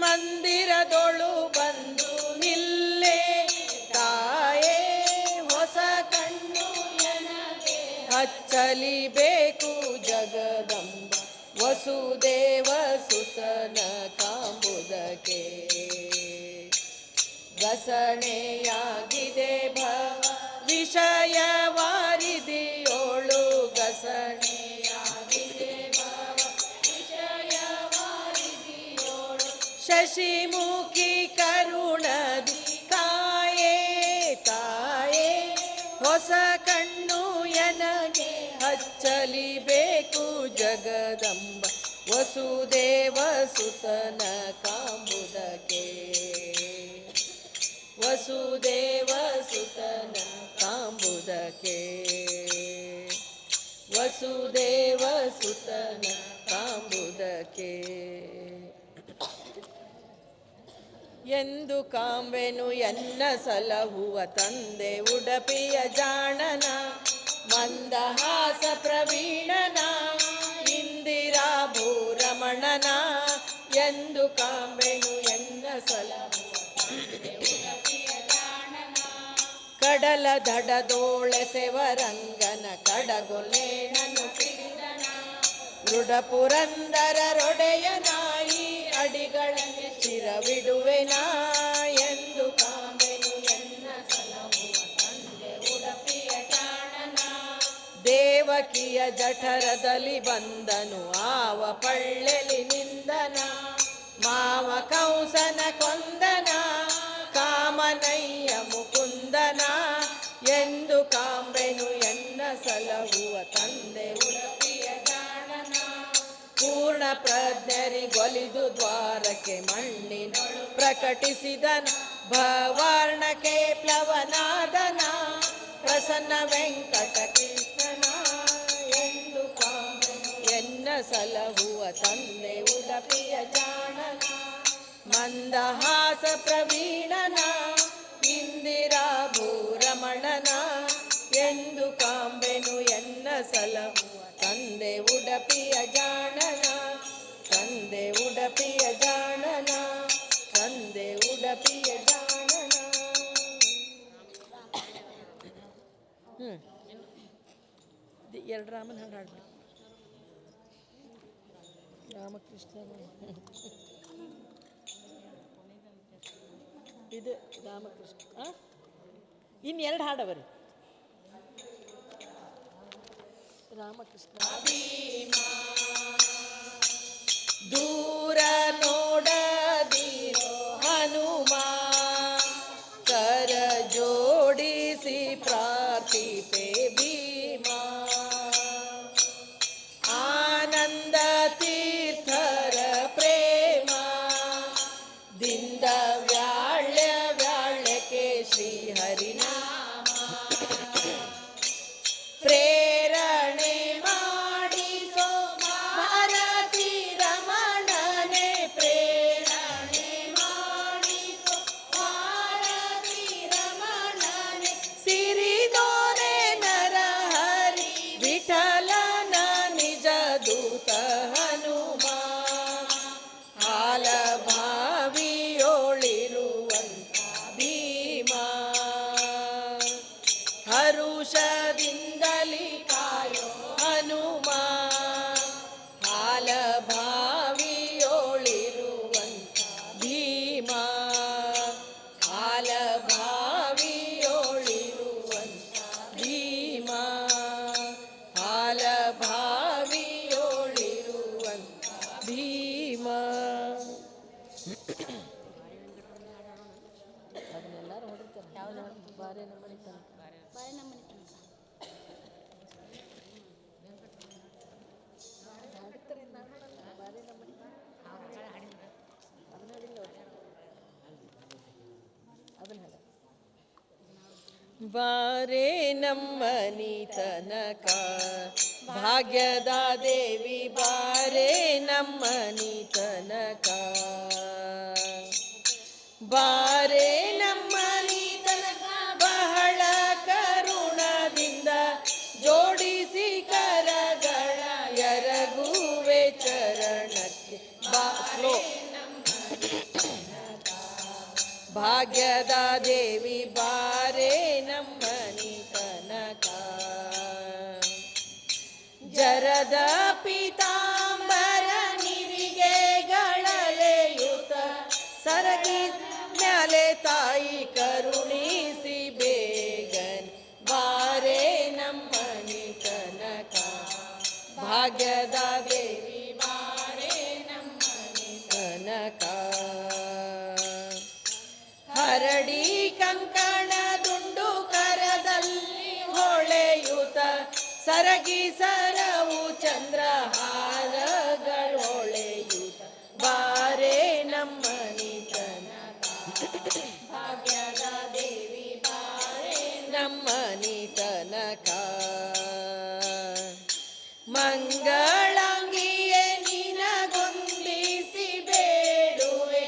ಮಂದಿರದೊಳು ಬಂದು ನಿಲ್ಲೇ ತಾಯೇ ಹೊಸ ಕಣ್ಣು ನನಗೆ ಹಚ್ಚಲಿಬೇಕು ಜಗದಂಬ ವಸುದೇವ ಸುತನ ಕಾಂಬುದಕ್ಕೆ ಗಸಣೆಯಾಗಿದೆ ಭವ ವಿಷಯ ವಾರಿದಿಯೋಳು ಗಸಣೆಯಾಗಿದೆ ಭವ ವಿಷಯ ವಾರಿದಿಯೋಳು ಶಶಿಮುಖಿ ಕರುಣದಿ ಕಾಯೇ ತಾಯೇ ಹೊಸ ಕಣ್ಣು ಎನಗೆ ಹಚ್ಚಲಿಬೇಕು ಜಗದಂಬ ವಸುದೇವ ಸುತನ ಕಾಂಬುದಕ್ಕೆ ವಸುದೇವ ಸುತನ ಕಾಂಬುದಕ್ಕೆ ವಸುದೇವ ಸುತನ ಕಾಂಬುದಕ್ಕೆ ಎಂದು ಕಾಂಬೆನು ಎನ್ನ ಸಲಹುವ ತಂದೆ ಉಡಪಿಯ ಜಾಣನ ಮಂದಹಾಸ ಪ್ರವೀಣನ ಇಂದಿರಾ ಭೂರಮಣನ ಎಂದು ಕಾಂಬೆನು ಎನ್ನ ಸಲಹುವ ತಂದೆ ಉಡಪಿಯ ಜಾಣನ ಕಡಲ ದಡದೋಳೆಸೆವರಂಗನ ಕಡಗೊಲೇನನು ಪಿಡಿದನ ಮೃಡ ಪುರಂದರರೊಡೆಯನಾಯಿ ಅಡಿಗಳಲ್ಲಿ ಚಿರವಿಡುವೆನ ಎಂದು ಕಾಂಬೆನು ಎನ್ನ ಸಲಹುವ ತಂದೆ ಉಡಪಿಯ ಜಾಣನ ದೇವಕಿಯ ಜಠರದಲ್ಲಿ ಬಂದನು ಆವ ಪಳ್ಳೆಲಿ ನಿಂದನ ಮಾವ ಕಂಸನ ಕೊಂದನ ಕಾಮನಯ್ಯ ಮುಕುಂದನ ಎಂದು ಕಾಂಬೆನು ಎನ್ನ ಸಲಹುವ ತಂದೆ ಉಡಪಿಯ ಜಾಣನ ಪೂರ್ಣ ಪ್ರಜ್ಞರಿಗೊಲಿದು ದ್ವಾರಕ್ಕೆ ಮಣ್ಣಿನೊಳು ಪ್ರಕಟಿಸಿದನ ಭವಾರ್ಣಕ್ಕೆ ಪ್ಲವನಾದನ ಪ್ರಸನ್ನ ವೆಂಕಟ ಕೃಷ್ಣನ ಎಂದು ಕಾಂಬೆನು ಎನ್ನ ಸಲಹುವ ತಂದೆ ಉಡಪಿಯ ಜಾಣನ ಮಂದಹಾಸ ಪ್ರವೀಣನ ಇಂದಿರಾ ಭೂರಮಣನ ಎಂದು ಕಾಂಬೆನು ಎನ್ನ ಸಲಹುವ ತಂದೆ ಉಡಪಿಯ ಜಾಣನ ತಂದೆ ಉಡಪಿಯ ಜಾಣನ ತಂದೆ ಉಡಪಿಯ ಜಾಣನ. ಎರಡು ರಾಮನ ಹಾಡು ಹಾಡ್ಬಿಡಿ. ರಾಮಕೃಷ್ಣ ಇದು ರಾಮಕೃಷ್ಣ. ಇನ್ನೆರಡು ಹಾಡವರಿ ರಾಮಕೃಷ್ಣ. ದೂರ ನೋಡದಿರೋ ಹನುಮ ಕರ ಜೋಡಿಸಿ ಪ್ರಾರ್ಥಿಪೆ ಭೀಮಾ ಆನಂದ ತೀರ್ಥರ ಪ್ರೇಮ ದಿಂದ ವ್ಯಾಳ್ಯಕ್ಕೆ ಶ್ರೀಹರಿನಾಮ ಪ್ರೇರಣೆ ಮಾಡಿಸೋ ಭಾರತಿ ರಮಣನೆ ಪ್ರೇರಣೆ ಮಾಡಿಸೋ ಭಾರತಿ ರಮಣನೆ ಸಿರಿದೋರೆ ನರಹರಿ ವಿಠಲನ ನಿಜ ದೂತ ಹನುಮ ಹಾಲ ಭಾವಿಯೋಳಿರುವಂತ ಭೀಮಾ ಹರುಷದಿಂದಲಿ ಕಾಯೋ ಹನುಮ ಹಾಲ ಭಾವಿಯೋಳಿರುವಂತ ಭೀಮಾ ಹಾಲ ಭಾವಿಯೋಳಿರುವಂತ ಭೀಮಾ ಹಾಲ ಭಾವಿಯೋಳಿರುವಂತ ಭೀಮಾ. ಅದನ್ನೆಲ್ಲರೂ ಹೊಡಿತಾರೆ. ಯಾವ ಬಾರೆ ನಮ್ಮನೆ ತನಕ ಬಾರೆ ನಮ್ಮನೆ ತನಕ ಹಾಡ್ತಾರೆ. ಬಾರೆ ನಮ್ಮನೆ ಬಾರೆ ನಮ್ಮನಿ ತನಕ ಭಾಗ್ಯದ ದೇವಿ ಬಾರೆ ನಮ್ಮನಿ ತನಕ ಬಾರೆ ನಮ್ಮನಿ ತನಕ ಬಹಳ ಕರುಣದಿಂದ ಜೋಡಿಸಿ ಕರಗಳ ಎರಗುವೆ ಚರಣಕ್ಕೆ ಬಾರೋ ಭಾಗ್ಯದ ದೇವಿ ಬಾರೆ ನಮ್ಮನಿ ತನಕ ಜರದ ಪೀತಾಂಬರ ನಿರಿಗೆಗಳಲೆಯುತ ಸರಗಿ ಮ್ಯಾಲೆ ತಾಯಿ ಕರುಣಿಸಿ ಬೇಗನ್ ಬಾರೆ ನಮ್ಮನಿ ತನಕ ಭಾಗ್ಯದ ದೇವಿ ಬಾರೆ ನಮ್ಮನಿ ತನಕ ಹರಡಿ ಕಂಕಣ ದುಂಡು ಕರದಲ್ಲಿ ಹೊಳೆಯುತ ಸರಗಿ ಸರವು ಚಂದ್ರಹಾರಗಳು ಹೊಳೆಯುತ ಬಾರೆ ನಮ್ಮನಿ ತನಕ ಭಾಗ್ಯದ ದೇವಿ ಬಾರೆ ನಮ್ಮನಿ ತನಕ ಮಂಗಳಾಂಗಿಯೇ ನಿನಗೊಂದಿಸಿ ಬೇಡುವೆ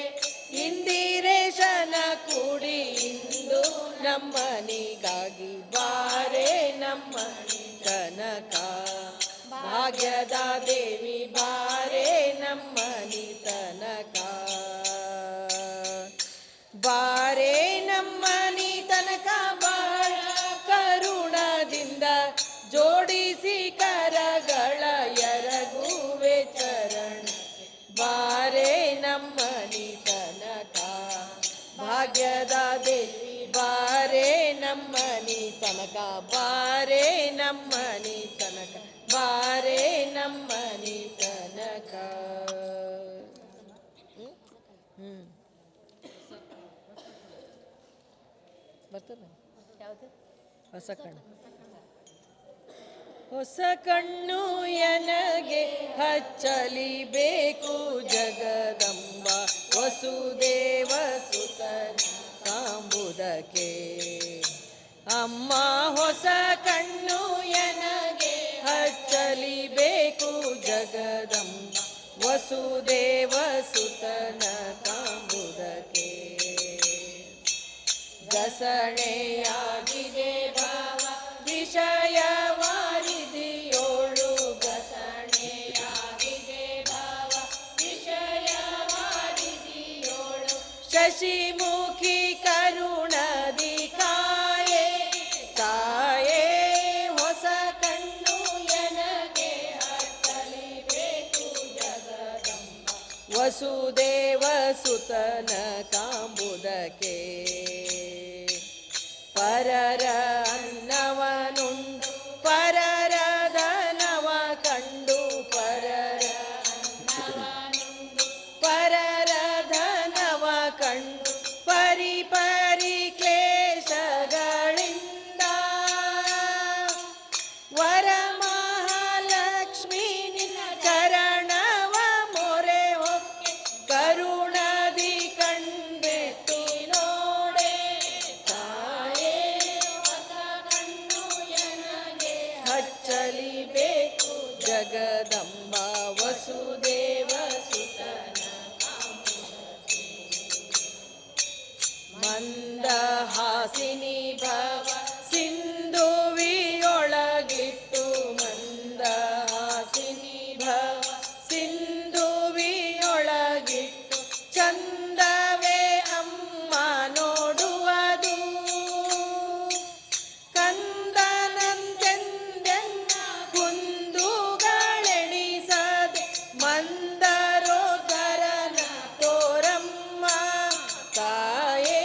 ಇಂದಿರೇಶನ ಕೂಡಿ ಇಂದು ನಮ್ಮನಿಗಾಗಿ ಬಾರೆ ನಮ್ಮನಿ ತನಕ ಭಾಗ್ಯದ ದೇವಿ ಬಾರೆ ನಮ್ಮನಿ ತನಕ ಬಾರೆ ನಮ್ಮನಿ ತನಕ ಬಾಳ ಕರುಣದಿಂದ ಜೋಡಿಸಿ ಕರಗಳ ಎರಗುವೆ ಚರಣ ಬಾರೆ ನಮ್ಮನಿ ತನಕ ಭಾಗ್ಯದ ದೇವಿ ಬಾರೆ ನಮ್ಮನಿ ತನಕ ಬಾರೆ ನಮ್ಮನಿ ತನಕ ಬಾರೆ ನಮ್ಮನಿ ತನಕ ಬರ್ತದೆ ಯಾವುದು? ಹೊಸ ಕಣ್ಣು ಹೊಸ ಕಣ್ಣು ಎನಗೆ ಹಚ್ಚಲಿಬೇಕು ಜಗದಂಬ ವಸುದೇವ ಸುತನ ಕಾಂಬುದಕ್ಕೆ ಅಮ್ಮ ಹೊಸ ಕಣ್ಣು ಎನಗೆ ಹಚ್ಚಲಿಬೇಕು ಜಗದಂಬ ವಸುದೇವ ಸುತನ ಕಾಂಬುದಕ್ಕೆ ಘಸಣೆಯಾಗಿದೆ ಭಾವ ವಿಷಯವಾರಿದಿಯೋಳು ಘಸಣೆಯಾಗಿದೆ ಭಾವ ವಿಷಯವಾರಿದಿಯೋಳು ಶಶಿಮುಖಿ ಕರುಣದಿ ಕಾಯೇ ತಾಯೇ ಹೊಸ ಕಣ್ಣು ಎನಗೆ ಹಚ್ಚಲಿಬೇಕು ಜಗದಂಬ ವಸುದೇವ ಸುತನ ಕಾಂಬುದಕ್ಕೆ ಪರರ ಅನ್ನವನುಂಡು ಪರರ ಧನವ ಕಂಡು ಪರರ ಅನ್ನವನುಂಡು ಪರರ ಧನವ ಕಂಡು ಪರಿ ಪರಿ ಕ್ಲೇಶಗಳಿಂದ ವರ ಮಹಾಲಕ್ಷ್ಮಿ ನಿನ್ನ ಚರಣವ ಮೊರೆ ಹೊಕ್ಕೆ ಕರುಣದಿ ಕಂಡೆತ್ತು ನೋಡೆ ತಾಯೇ ಹೊಸ ಕಣ್ಣು ಎನಗೆ ಹಚ್ಚಲಿಬೇಕು ಜಗದಂಬ ವಸುದೇವ ಸುತನ ಮಂದಹಾಸಿನಿ ಭವ ಸಿಂಧುವಿಯೊಳಗಿಟ್ಟು ಮಂದಹಾಸಿನಿ ಭವ ಸಿಂಧುವಿಯೊಳಗಿಟ್ಟು ಚಂದವೇ ಅಮ್ಮ ನೋಡುವುದು ಕಂದನಂತೆಂದೆನ್ನ ಕುಂದುಗಳೆಣಿಸದೆ ಮಂದರೋದರನ ತೋರಮ್ಮ ತಾಯೇ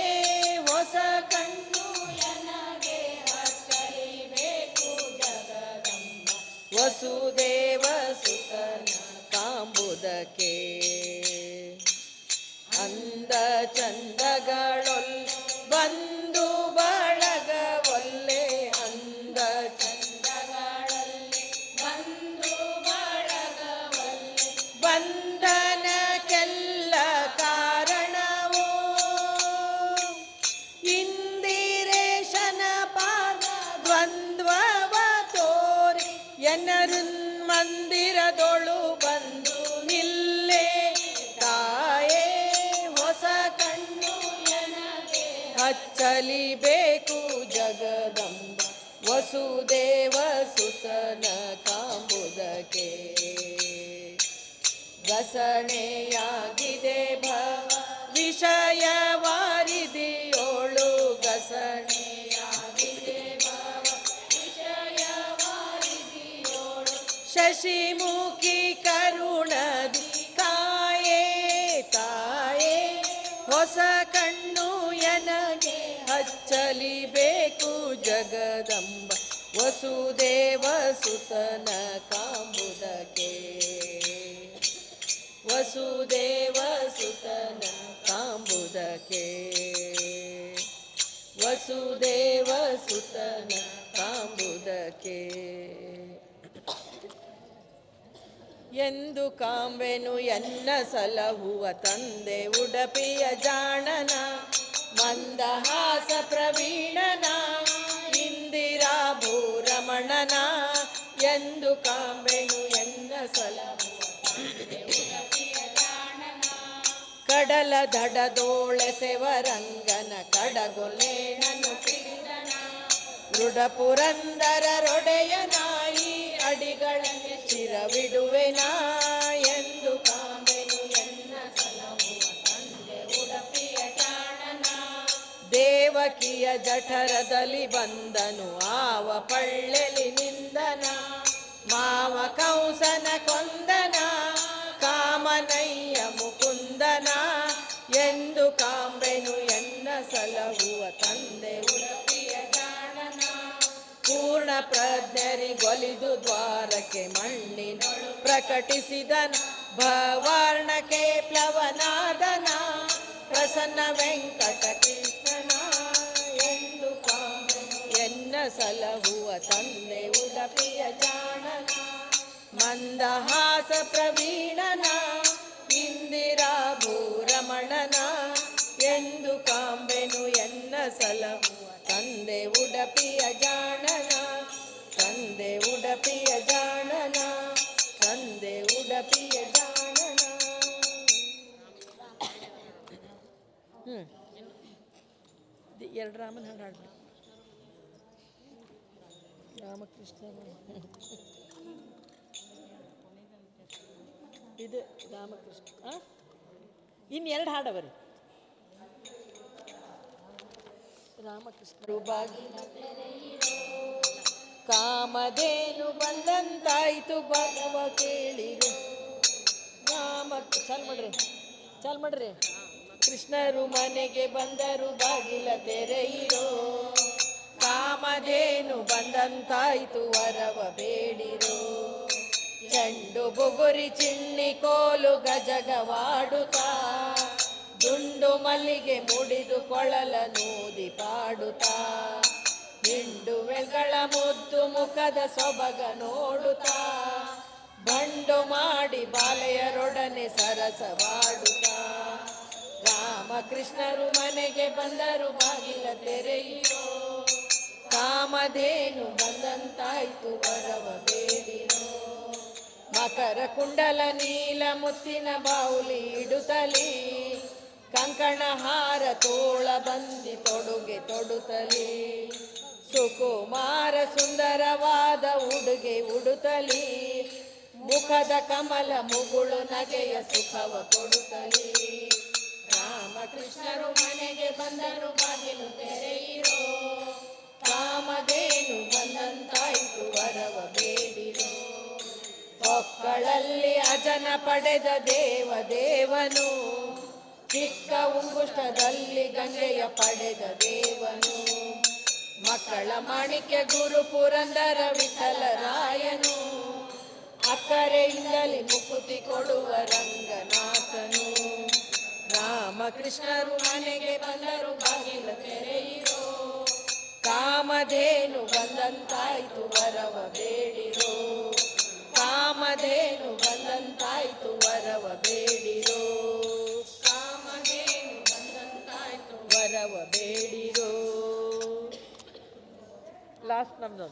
ಹೊಸ ಕಣ್ಣು ಎನಗೆ ಹಚ್ಚಲಿಬೇಕು ಜಗದಂಬ ವಸುದೇವ ಸುತನ ಕಾಂಬುದಕ್ಕೆ ಅಂದ ಚಂದಗಳೊಲ್ ಬಂದು ಬಳಗವೊಲ್ಲೆ ಅಂದ ಚಂದಗಳಲ್ಲಿ ಬಂದು ಬಳಗವೊಲ್ಲೆ ಬಂಧನಕ್ಕೆಲ್ಲ ಕಾರಣವೋ ಇಂದಿರೇಶನ ಹಚ್ಚಲಿಬೇಕು ಜಗದಂಬ ವಸುದೇವ ಸುತನ ಕಾಂಬುದಕ್ಕೆ. ಘಸಣೆಯಾಗಿದೆ ಭವ ವಿಷಯ ವಾರಿದಿಯೋಳು, ಘಸಣೆಯಾಗಿದೆ ಭವ ವಿಷಯ ವಾರಿದಿಯೋಳು. ಶಶಿಮುಖಿ ಕರುಣದಿ ಕಾಯೇ ತಾಯೇ, ಹೊಸ ಕಣ್ಣು ಎನಗೆ ಹಚ್ಚಲಿಬೇಕು ಜಗದಂಬ ವಸುದೇವ ಸುತನ ಕಾಂಬುದಕ್ಕೆ. ವಸುದೇವ ಸುತನ ಕಾಂಬುದಕ್ಕೆ, ವಸುದೇವ ಸುತನ ಕಾಂಬುದಕ್ಕೆ. ಎಂದು ಕಾಂಬೆನು ಎನ್ನ ಸಲಹುವ ತಂದೆ ಉಡಪಿಯ ಜಾಣನ, ಮಂದಹಾಸ ಪ್ರವೀಣನ ಇಂದಿರಾ ಭೂರಮಣನ. ಎಂದು ಕಾಂಬೆನು ಎನ್ನ ಸಲಹುವ ತಂದೆ ಉಡಪಿಯ ಜಾಣನ, ಕಡಲ ದಡದೋಳೆಸೆವರಂಗನ ಕಡಗೊಲೇನನು ಪಿಡಿದನ. ಮೃಡ ಪುರಂದರರೊಡೆಯನಾಯಿ ಅಡಿಗಳಲ್ಲಿ ಚಿರವಿಡುವೆನ. ಎಂದು ಕಾಂಬೆನು ಎನ್ನ ಸಲಹುವ ತಂದೆ ಉಡಪಿಯ ಜಾಣನ, ದೇವಕಿಯ ಜಠರದಲ್ಲಿ ಬಂದನು ಆವ ಪಳ್ಳೆಲಿ ನಿಂದನ. ಮಾವ ಕಂಸನ ಕೊಂದನ ಕಾಮನಯ್ಯ ಮುಕುಂದನ. ಎಂದು ಕಾಂಬೆನು ಎನ್ನ ಸಲಹುವ ತಂದೆ ಉಡಪಿಯ ಜಾಣನ, ಪೂರ್ಣ ಪ್ರಜ್ಞರಿಗೊಲಿದು ದ್ವಾರಕ್ಕೆ ಮಣ್ಣಿನೊಳು ಪ್ರಕಟಿಸಿದನ. ಭವಾರ್ಣಕ್ಕೆ ಪ್ಲವನಾದನ ಪ್ರಸನ್ನ ವೆಂಕಟ ಕೃಷ್ಣನ. ಎಂದು ಕಾಂಬೆನು ಎನ್ನ ಸಲಹುವ ತಂದೆ ಉಡಪಿಯ ಜಾಣನ, ಮಂದಹಾಸ ಪ್ರವೀಣನ ಇಂದಿರಾ ಭೂರಮಣನ. ಎಂದು ಕಾಂಬೆನು ಎನ್ನ ಸಲಹುವ ತಂದೆ ಉಡಪಿಯ ಜಾಣನ, ತಂದೆ ಉಡಪಿಯ ಜಾಣನ, ತಂದೆ ಉಡಪಿಯ ಜಾಣನ. ಎರಡು ರಾಮನ ಹಾಡು ಹಾಡ್ಬಿಡಿ. ರಾಮಕೃಷ್ಣ ಇದು ರಾಮಕೃಷ್ಣ. ಇನ್ನೆರಡು ಹಾಡವರಿ. ರಾಮಕೃಷ್ಣರು ಬಾಗಿಲ ಕಾಮಧೇನು ಬಂದಂತಾಯ್ತು ಭಗವ ಕೇಳಿರು. ಚಾಲ್ ಮಾಡ್ರಿ. ಕೃಷ್ಣರು ಮನೆಗೆ ಬಂದರು ಬಾಗಿಲ ತೆರೆಯಿರೋ. ಕಾಮಧೇನು ಬಂದಂತಾಯ್ತು ವರವ ಬೇಡಿರೋ. ಚೆಂಡು ಬುಗುರಿ ಚಿಣ್ಣಿ ಕೋಲು ಗಜಗವಾಡುತ್ತಾ, ದುಂಡು ಮಲ್ಲಿಗೆ ಮುಡಿದು ಕೊಳಲ ನೂದಿ ಪಾಡುತ್ತಾ, ಹಿಂಡುವೆಗಳ ಮುದ್ದು ಮುಖದ ಸೊಬಗ ನೋಡುತ್ತಾ, ಬಂಡು ಮಾಡಿ ಬಾಲೆಯರೊಡನೆ ಸರಸವಾಡುತ್ತಾ. ರಾಮಕೃಷ್ಣರು ಮನೆಗೆ ಬಂದರು ಬಾಗಿಲ ತೆರೆಯಿರೋ. ಕಾಮಧೇನು ಬಂದಂತಾಯ್ತು ವರವ ಬೇಡಿರೋ. ಮಕರ ಕುಂಡಲ ನೀಲ ಮುತ್ತಿನ ಬಾವುಲಿ ಇಡುತ್ತಲೀ, ಕಂಕಣ ಹಾರ ತೋಳ ಬಂದಿ ತೊಡುಗೆ ತೊಡುತ್ತಲೀ, ಸುಕುಮಾರ ಸುಂದರವಾದ ಉಡುಗೆ ಉಡುತ್ತಲೀ, ಮುಖದ ಕಮಲ ಮುಗುಳು ನಗೆಯ ಸುಖವ ಕೊಡುತ್ತಲೀ. ರಾಮಕೃಷ್ಣರು ಮನೆಗೆ ಬಂದರು ಬಾಗಿಲು ತೆರೆಯಿರೋ. ಕಾಮಧೇನು ಬಂದಂತಾಯ್ತು ವರವ ಬೇಡಿರೋ. ಮಕ್ಕಳಲ್ಲಿ ಅಜನ ಪಡೆದ ದೇವನು, ಚಿಕ್ಕ ಉಂಗುಷ್ಟದಲ್ಲಿ ಗಂಗೆಯ ಪಡೆದ ದೇವನು. ಮಕ್ಕಳ ಮಾಣಿಕ್ಯ ಗುರು ಪುರಂದರ ವಿಠಲರಾಯನು, ಅಕ್ಕರೆಯಿಂದಲೇ ಮುಕುತಿ ಕೊಡುವ ರಂಗನಾಥನು. ರಾಮಕೃಷ್ಣರು ಮನೆಗೆ ಬಂದರು ಬಾಗಿಲ ತೆರೆಯಿರೋ. ಕಾಮಧೇನು ಬಂದಂತಾಯ್ತು ವರವ ಬೇಡಿರೋ. ಕಾಮಧೇನು ಬಂದಂತಾಯ್ತು ವರವ ಬೇಡಿರೋ. ಕಾಮಧೇನು ಬಂದಂತಾಯ್ತು ವರವ ಬೇಡಿರೋ. ಲಾಸ್ಟ್ ನಮ್ದು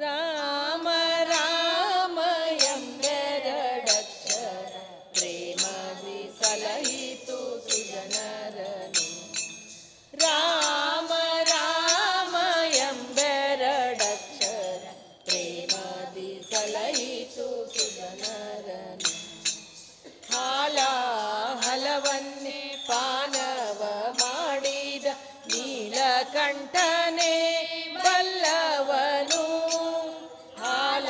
ರಾಮ ರಾಮ ಎಂಬೆರಡಕ್ಷರ ಪ್ರೇಮದಿ ಸಲಹಿತು ಸುಜನರನು. ಪಾನವ ಮಾಡಿದ ನೀಲಕಂಠನೇ ಬಲ್ಲವನು. ಹಾಲ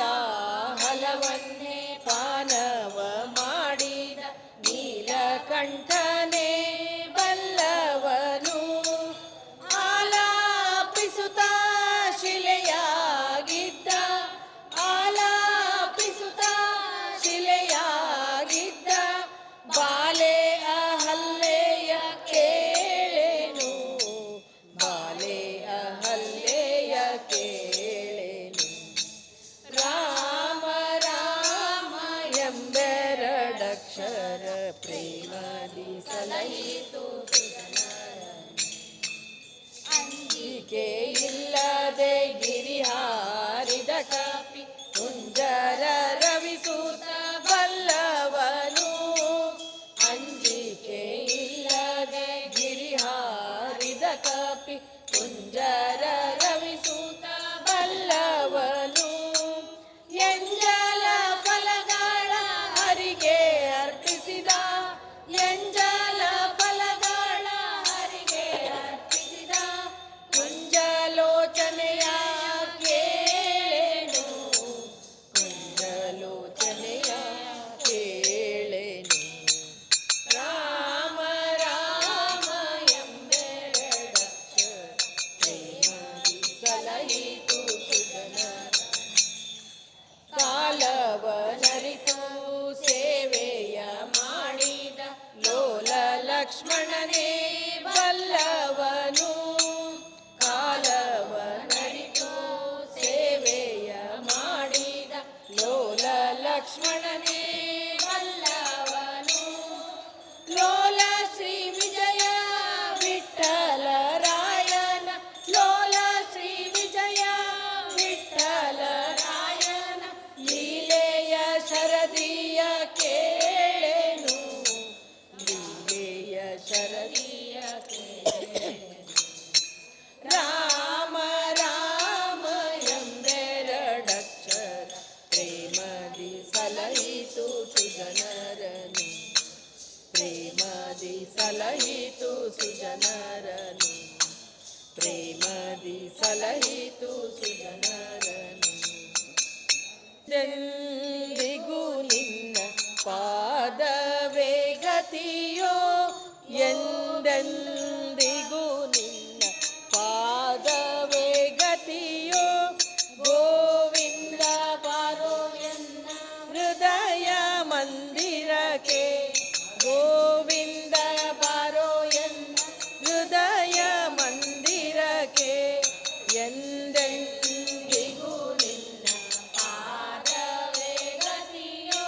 ಹಲವನ್ನೇ ಪಾನವ ಮಾಡಿದ ನೀಲಕಂಠನೇ ಬಲ್ಲವನು. ಆಲಾಪಿಸುತ್ತ ಶಿಲೆಯಾಗಿದ್ದ ಆಲಾಪಿಸುತ್ತ ಶಿಲೆಯಾಗಿದ್ದ ಬಾಲೆ ಅಹಲ್ಯೆಯ ಕೇಳೆನು. ಬಾಲೆ ಅಹಲ್ಯೆಯ ಕೇಳೆನು. ರಾಮ ರಾಮ ಎಂಬೆರಡಕ್ಷರ ಪ್ರೇಮದಿ ಸಲಹಿತು ಅಂಜಿಕೆ ಇಲ್ಲದೆ ಗಿರಿ ಹಾರಿದ ಕಪಿ ಕುಂಜರ ರವಿಸೂತ ಬಲ್ಲವನು. ಅಂಜಿಕೆ ಇಲ್ಲದೆ ಗಿರಿ ಹಾರಿದ ಕಪಿ ಕುಂಜರ ರವಿಸೂತ ಬಲ್ಲವನು. ಎಂಜಲ ಫಲಗಳ ಹರಿಗೆ ಅರ್ಪಿಸಿದ ಎಂಜಲ ಫಲಗಳ ಹರಿಗೆ ಅರ್ಪಿಸಿದ ಕುಂಜಲೋಚನೆಯ ಕೇಳೆನು. ಕುಂಜಲೋಚನೆಯ ಕೇಳೆನು. ರಾಮ ರಾಮ ಎಂಬೆರಡಕ್ಷರ ಪ್ರೇಮದಿ ಸಲಹಿತು ಸುಜನರ. ಕಾಲವನರಿತು ಸೇವೆಯ ಮಾಡಿದ ಲೋಲ ಲಕ್ಷ್ಮಣನೇ ಬಲ್ಲವನು. ಕಾಲವನರಿತು ಸೇವೆಯ ಮಾಡಿದ ಲೋಲ ಲಕ್ಷ್ಮಣನೇ ಬಲ್ಲವನು. ಲೋಲ ಶ್ರೀ ವಿಜಯ ವಿಠಲ ರಾಯನ ಲೋಲ ಶ್ರೀ ವಿಜಯ ವಿಠಲ ರಾಯನ ಲೀಲೆಯ ಶರದಿಯ ಕೇಳೆನು. ಲೀಲೆಯ ಶರದಿಯ ಕೇಳೆನು. ರಾಮ ರಾಮ ಎಂಬೆರಡಕ್ಷರ ಪ್ರೇಮದಿ ಸಲಹಿತು ಸುಜನರನು. ಪ್ರೇಮದಿ ಸಲಹಿತು ಸುಜನರನು. ಪ್ರೇಮದಿ ಸಲಹಿತು ಸುಜನರನು. ಎಂದೆಂದಿಗೂ ನಿನ್ನ ಪಾದವೇ ಗತಿಯೋ. ಎಂದೆಂದಿಗೂ ನಿನ್ನ ಪಾದವೇ ಗತಿಯೋ. ಗೋವಿಂದ ಬಾರೋ ಎನ್ನ ಹೃದಯ ಮಂದಿರಕ್ಕೆ. ಗೋವಿಂದ ಬಾರೋ ಎನ್ನ ಹೃದಯ ಮಂದಿರಕ್ಕೆ. ಎಂದೆಂದಿಗೂ ನಿನ್ನ ಪಾದವೇ ಗತಿಯೋ.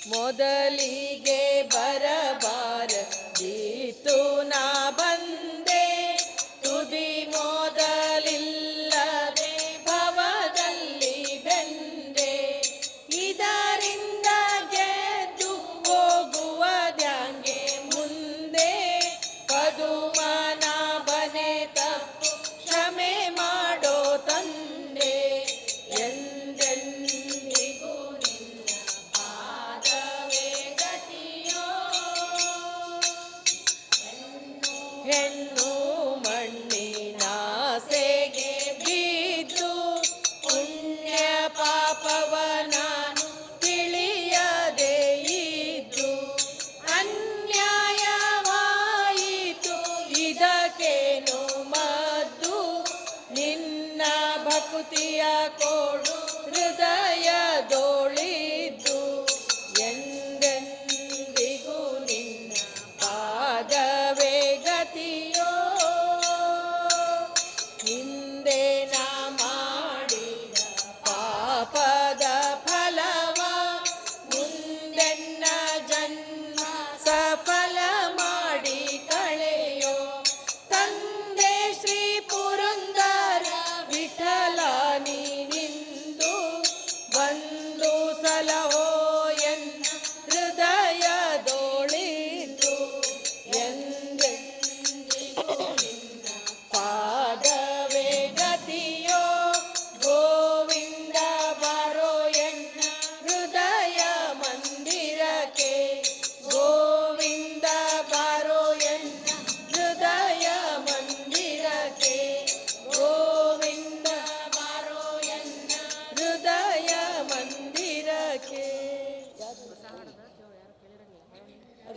ಮೊದಲಿಗೆ ಬರಬಾರದಿತ್ತು ನಾ ಬಂದೆ. ತುದಿ ಮೊದಲಿಲ್ಲದೆ ಭವದಲ್ಲಿ ಬೆಂದೆ. ಇದರಿಂದ ಗೆದ್ದು ಹೋಗುವುದ್ಯಾಂಗೆ ಮುಂದೆ. ಪದುಮನಾಭನೆ ತಪ್ಪು ಕ್ಷಮೆ ಮಾಡೋ ತಂದೆ. ಎಂದೆಂದಿಗೂ ನಿನ್ನ ಪಾದವೇ ಗತಿಯೋ. ಎನ್ನುವ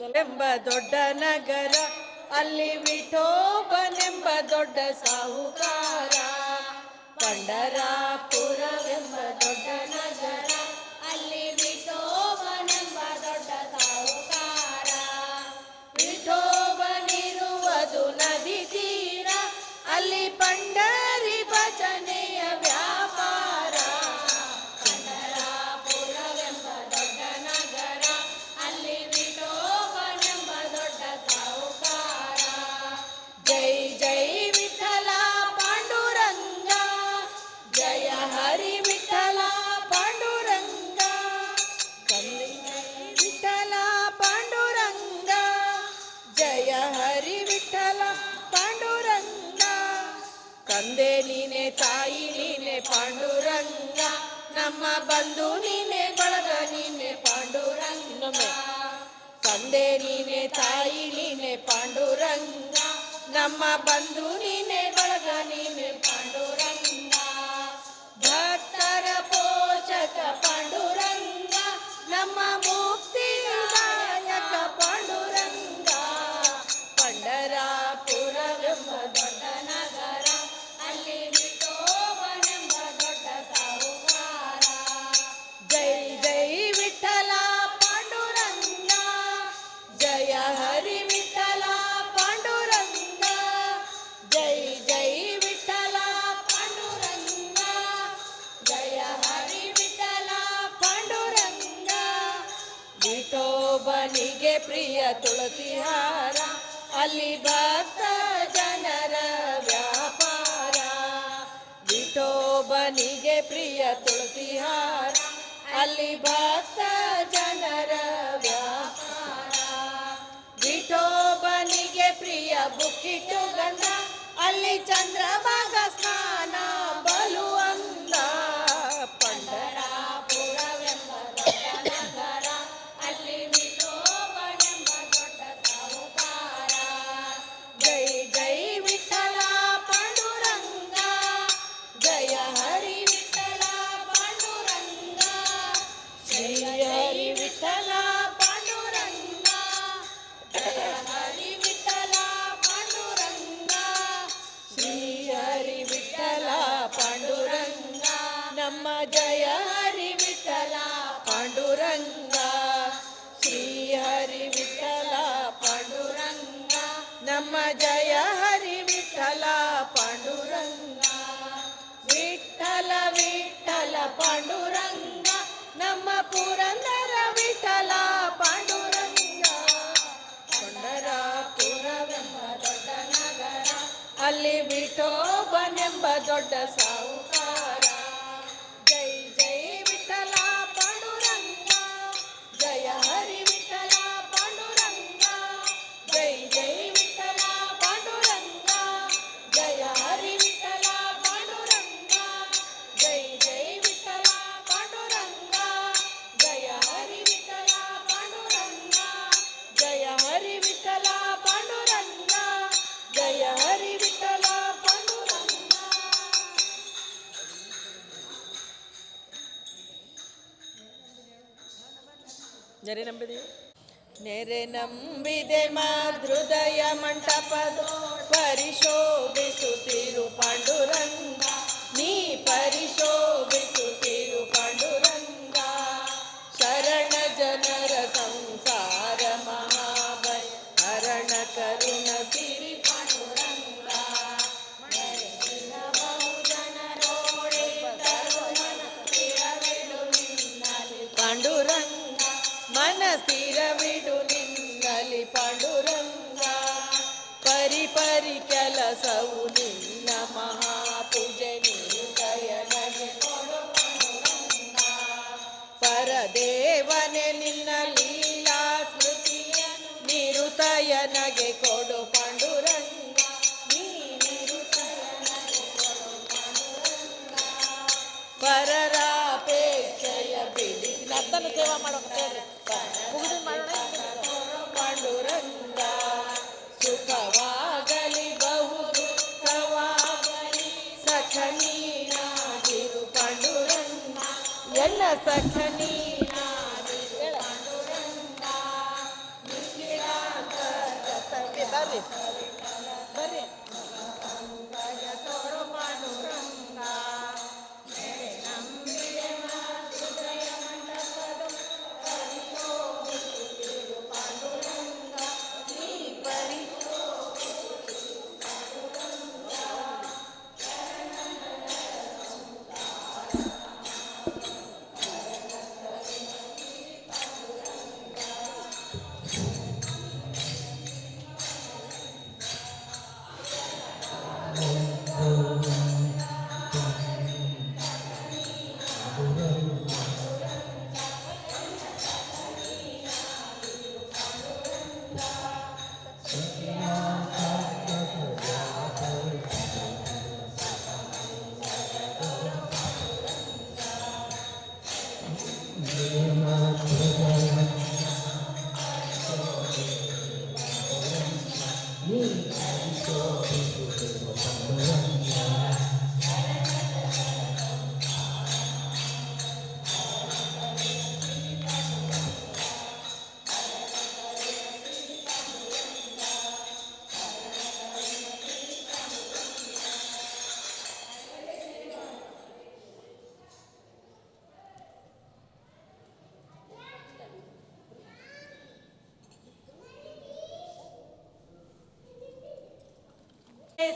ಎಂಬ ದೊಡ್ಡ ನಗರ ಅಲ್ಲಿ ವಿಠೋಬನೆಂಬ ದೊಡ್ಡ ಸಾಹುಕಾರ. ಪಂಡರಾಪುರವೆಂಬ ದೊಡ್ಡ ನಗರ ಅಲ್ಲಿ ವಿಠೋಬನೆಂಬ ದೊಡ್ಡ ಸಾಹುಕಾರ. ವಿಠೋಬನಿರುವುದು ನದಿ ತೀರ ಅಲ್ಲಿ ಪಂಡರಿ ಭಜನೆಯ ವ್ಯಾಪಾರ. ಪಂಡರಾಪುರವೆಂಬ ದೊಡ್ಡ ನಗರ ಅಲ್ಲಿ ವಿಠೋಬನೆಂಬ ದೊಡ್ಡ ಸಾಹುಕಾರ. ಜೈ ಜೈ ವಿಠಲ ಪಾಂಡುರಂಗ, ಜಯ ಹರಿ ವಿಠಲ ಪಾಂಡುರಂಗ. ವಿಠಲ ಪಾಂಡುರಂಗ, ಜಯ ಹರಿ ವಿಠಲ ಪಾಂಡುರಂಗ. ತಂದೆ ನೀನೆ, ತಾಯಿ ನೀನೆ ಪಾಂಡುರಂಗ, ನಮ್ಮ ಬಂಧು ನೀನೆ, ಬಳಗ ನೀನೆ ಪಾಂಡುರಂಗ. ತಂದೆ ನೀನೆ, ತಾಯಿ ನೀನೆ ಪಾಂಡುರಂಗ, ನಮ್ಮ ಬಂಧು ನೀನೆ, ಬಳಗ ನೀನೆ ಪಾಂಡುರಂಗ. ಭಕ್ತರ ಪೋಷಕ ಪಾಂಡುರಂಗ, ನಮ್ಮ ಮುಕ್ತಿದಾಯಕ ಪಾಂಡುರಂಗ. ಪಂಡರಾಪುರವೆಂಬ ದೊಡ್ಡ ನಗರ ಅಲ್ಲಿ ವಿಠೋಬನೆಂಬ ದೊಡ್ಡ ಸಾಹುಕಾರ. ಜೈ ಜೈ ವಿಠಲ ಪಾಂಡುರಂಗ, ಜಯ ಹರಿ ವಿಠಲ ಪಾಂಡುರಂಗ. ಜೈ ಜೈ ವಿಠಲ ಪಾಂಡುರಂಗ, ಜಯ ಹರಿ ವಿಠಲ ಪಾಂಡುರಂಗ. ವಿಠೋಬನಿಗೆ ಪ್ರಿಯ ತುಳಸಿಹಾರ ಅಲ್ಲಿ ಭಕ್ತ ಜನರ ವ್ಯಾಪಾರ. ವಿಠೋಬನಿಗೆ ಪ್ರಿಯ ತುಳಸಿಹಾರ ಅಲ್ಲಿ ಭಕ್ತ ಜನರ ವ್ಯಾಪಾರ. ವಿಠೋಬನಿಗೆ ಪ್ರಿಯ ಬುಕ್ಕಿಟ್ಟು ಗಂಧ ಅಲ್ಲಿ ಚಂದ್ರಭಾಗ ಸ್ನಾನ ಬಲು ಅಂದ. ಪಂಡರಾಪುರವೆಂಬ ದೊಡ್ಡ ನಗರ ಅಲ್ಲಿ ವಿಠೋಬನೆಂಬ ದೊಡ್ಡ ಸಾಹುಕಾರ. ಜೈ ಜೈ ವಿಠಲ ಪಾಂಡುರಂಗ, ಜಯ ಹರಿ ವಿಠಲ ಪಾಂಡುರಂಗ. ಶ್ರೀ ಹರಿ ವಿಠಲ ಪಾಂಡುರಂಗ, ಜಯ ಹರಿ ವಿಠಲ ಪಾಂಡುರಂಗ. ಶ್ರೀ ಹರಿ ವಿಠಲ ಪಾಂಡುರಂಗ, ನಮ್ಮ ಜಯ ಹರಿ ವಿಠಲ ಪಾಂಡುರಂಗ. ಶ್ರೀ ಹರಿ ವಿಠಲ ಪಾಂಡುರಂಗ, ನಮ್ಮ ಜಯ ಹರಿ ವಿಠಲ ಪಾಂಡುರಂಗ. ವಿಠಲ ವಿಠಲ ಪಾಂಡುರಂಗ, ನಮ್ಮ ಪುರಂದರ ವಿಠಲ ಪಾಂಡುರಂಗ. ಪಂಡರಾಪುರವೆಂಬ ದೊಡ್ಡ ನಗರ ಅಲ್ಲಿ ವಿಠೋಬನೆಂಬ ದೊಡ್ಡ ಸಾಹುಕಾರ. ಜೈ ಜೈ ವಿಠಲ ಪಾಂಡುರಂಗ, ಜಯ ಹರಿ ವಿಠಲ ಪಾಂಡುರಂಗ. ಜೈ ಜೈ ವಿಠಲ ಪಾಂಡುರಂಗ, ಜಯ ಹರಿ ವಿಠಲ ಪಾಂಡುರಂಗ. ಜೈ ಜೈ ವಿಠಲ ಪಾಂಡುರಂಗ, ಜಯ ಹರಿ ವಿಠಲ ಪಾಂಡುರಂಗ. ಜಯ ಹರಿ ವಿಠಲ ಪಾಂಡುರಂಗ, ಜಯ ಹರಿ ವಿಠಲ ಪಾಂಡುರಂಗ. ನೆರೆ ನಂಬಿದೆ, ನೆರೆ ನಂಬಿದೆ ಮಾತೃದಯ ಮಂಟಪದ ಪರಿಶೋಭಿಸುತ್ತಿರು ಪಾಂಡುರಂಗ. ನೀ ಪರಿಶೋಭಿಸುತ್ತಿರು ಪಾಂಡುರಂಗ. ಶರಣ ಜನರ ಸಂಸಾರ ಮಹಾಭಯ ಹರಣ ಕರುಣ ಸಿರಿ ಪಾಂಡುರಂಗ. ಬಹುಜನರೋಡೆ ತರುಮನ ಸ್ಥಿರವಿಡು ನಿನ್ನಲಿ ಪಾಂಡುರಂಗ. ಮನ ಸ್ಥಿರವಿಡು ನಿನ್ನಲಿ ಪಾಂಡುರಂಗ. ಪರಿ ಪರಿ ಕೆಲಸವು ನಿನ್ನ ಮಹಾಪೂಜೆ ನಿರುದಯನಗೆ ಕೊಡು ಪಾಂಡುರಂಗ. ಪರದೇವನೆ ನಿನ್ನ ಲೀಲಾ ಸ್ಮೃತಿಯ ನಿರುತಯನಗೆ ಕೊಡು ಪಾಂಡುರಂಗ. ನೀ ನಿರುತಯನಗೆ ಕೊಡು ಪಾಂಡುರಂಗ. ಪರರಾಪೇಕ್ಷೆಯ ಬಿಡಿ ನರ್ತನ ಸೇವಾ ಮಾಡೋಕೆ ಪಾಂಡುರಂಗ. ಸುಖವಾಗಲಿ ಬಹು ದುಃಖವಾಗಲಿ ಸಖ ನೀನಾದಿರು ಪಾಂಡುರಂಗ. ಎಲ್ಲ ಸಖ ನೀನಾದಿರು ಪಾಂಡುರಂಗ.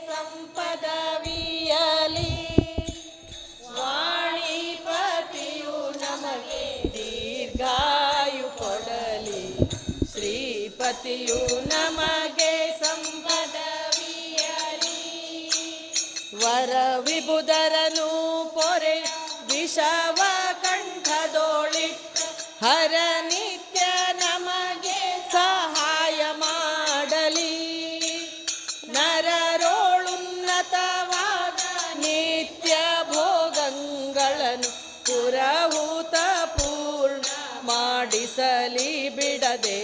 ಸಂಪದವಿಯಲಿ ವಾಣಿಪತಿಯು ನಮಗೆ ದೀರ್ಘಾಯು ಕೊಡಲಿ ಶ್ರೀಪತಿಯು ನಮಗೆ ಸಂಪದವಿಯಲಿ ವರ ವಿಬುಧರನು ಪೊರೆ ವಿಷವ ಕಂಠದೋಳಿಟ್ಟ ಹರ ನಿತ್ಯ ನಮಗೆ ಸಹಾಯ ಮಾಡಲಿ ನರರೋಳುನ್ನತವಾದ ನಿತ್ಯ ಭೋಗಗಳನ್ನು ಪುರಹೂತ ಪೂರ್ಣ ಮಾಡಿಸಲಿ ಬಿಡದೆ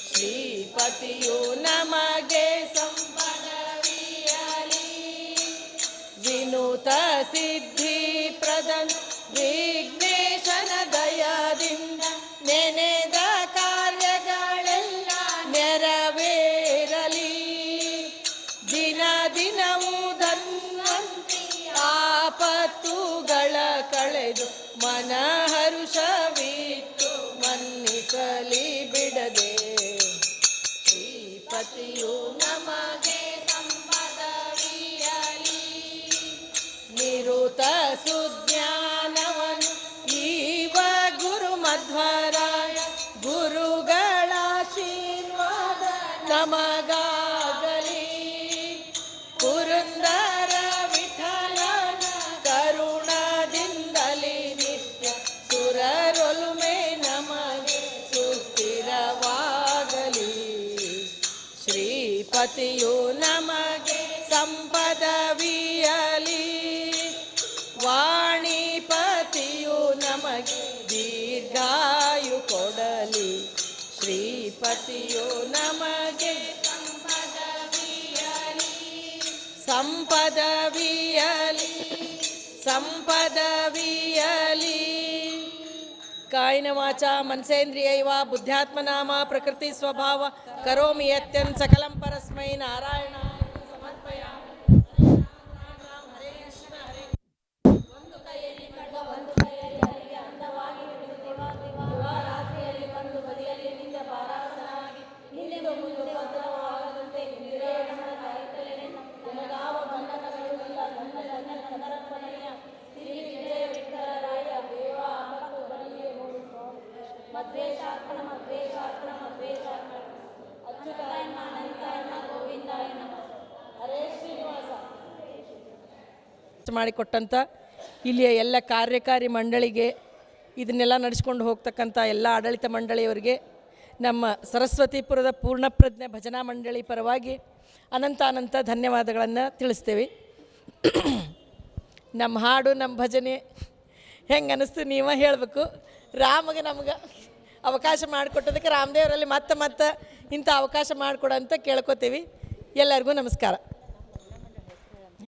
ಶ್ರೀಪತಿಯು ನಮಗೆ ಸಂಪದವಿಯಲಿ ವಿನೂತ ಸಿದ್ಧಿ ಪ್ರದನ್ ವಿಘ್ನೇಶನ ದಯದಿಂದ ನೆನೆದ ಕಾರ್ಯಗಳೆಲ್ಲ ನೆರವೇರಲಿ ದಿನ ದಿನವೂ ಧನ್ವಂತಿ ಆಪತ್ತುಗಳ ಕಳೆದು ಮನಹರುಷವಿಟ್ಟು ಮನ್ನಿಸಲಿ ಬಿಡದೆ ಶ್ರೀಪತಿಯು ನಮಗೆ ಸಂಪದವಿಯಲಿ ನಿರುತ ಸುಜ್ಞಾನವನು ಈವ ಗುರು ಮಧ್ವರಾಯ ಗುರುಗಳ ಆಶೀರ್ವಾದ ನಮಗಾಗಲಿ ಪುರಂದರ ವಿಠಲನ ಕರುಣದಿಂದಲಿ ನಿತ್ಯ ಸುರರೊಲುಮೆ ನಮಗೆ ಸುಸ್ಥಿರವಾಗಲಿ ಶ್ರೀಪತಿಯು ನಮಗೆ ಸಂಪದವಿಯಲಿ ವಾಣಿಪತಿಯು ನಮಗೆ ದೀರ್ಘಾಯು ಕೊಡಲಿ ಶ್ರೀಪತಿಯು ನಮಗೆ ಸಂಪದವಿಯಲಿ ಸಂಪದವಿಯಲಿ ಕಾಯಿನ ವಾಚ ಮನಸೇಂದ್ರಿಯೈವ ಬುದ್ಧ್ಯಾತ್ಮನಾಮ ಪ್ರಕೃತಿ ಸ್ವಭಾವ ಕರೋಮಿ ಯತ್ಯನ್ ಸಕಲಂ ಪರಸ್ಮೈ ನಾರಾಯಣ ಸಮರ್ಪಯಾಮಿ. ಮಾಡಿಕೊಟ್ಟಂಥ ಇಲ್ಲಿಯ ಎಲ್ಲ ಕಾರ್ಯಕಾರಿ ಮಂಡಳಿಗೆ ಇದನ್ನೆಲ್ಲ ನಡೆಸ್ಕೊಂಡು ಹೋಗ್ತಕ್ಕಂಥ ಎಲ್ಲ ಆಡಳಿತ ಮಂಡಳಿಯವರಿಗೆ ನಮ್ಮ ಸರಸ್ವತಿಪುರದ ಪೂರ್ಣಪ್ರಜ್ಞೆ ಭಜನಾ ಮಂಡಳಿ ಪರವಾಗಿ ಅನಂತ ಧನ್ಯವಾದಗಳನ್ನು ತಿಳಿಸ್ತೇವೆ. ನಮ್ಮ ಹಾಡು ನಮ್ಮ ಭಜನೆ ಹೆಂಗೆ ಅನ್ನಿಸ್ತು ನೀವೇ ಹೇಳಬೇಕು. ರಾಮಗೆ ನಮ್ಗೆ ಅವಕಾಶ ಮಾಡಿಕೊಟ್ಟೋದಕ್ಕೆ ರಾಮದೇವರಲ್ಲಿ ಮತ್ತೆ ಇಂಥ ಅವಕಾಶ ಮಾಡಿಕೊಡಂತ ಕೇಳ್ಕೊತೀವಿ. ಎಲ್ಲರಿಗೂ ನಮಸ್ಕಾರ.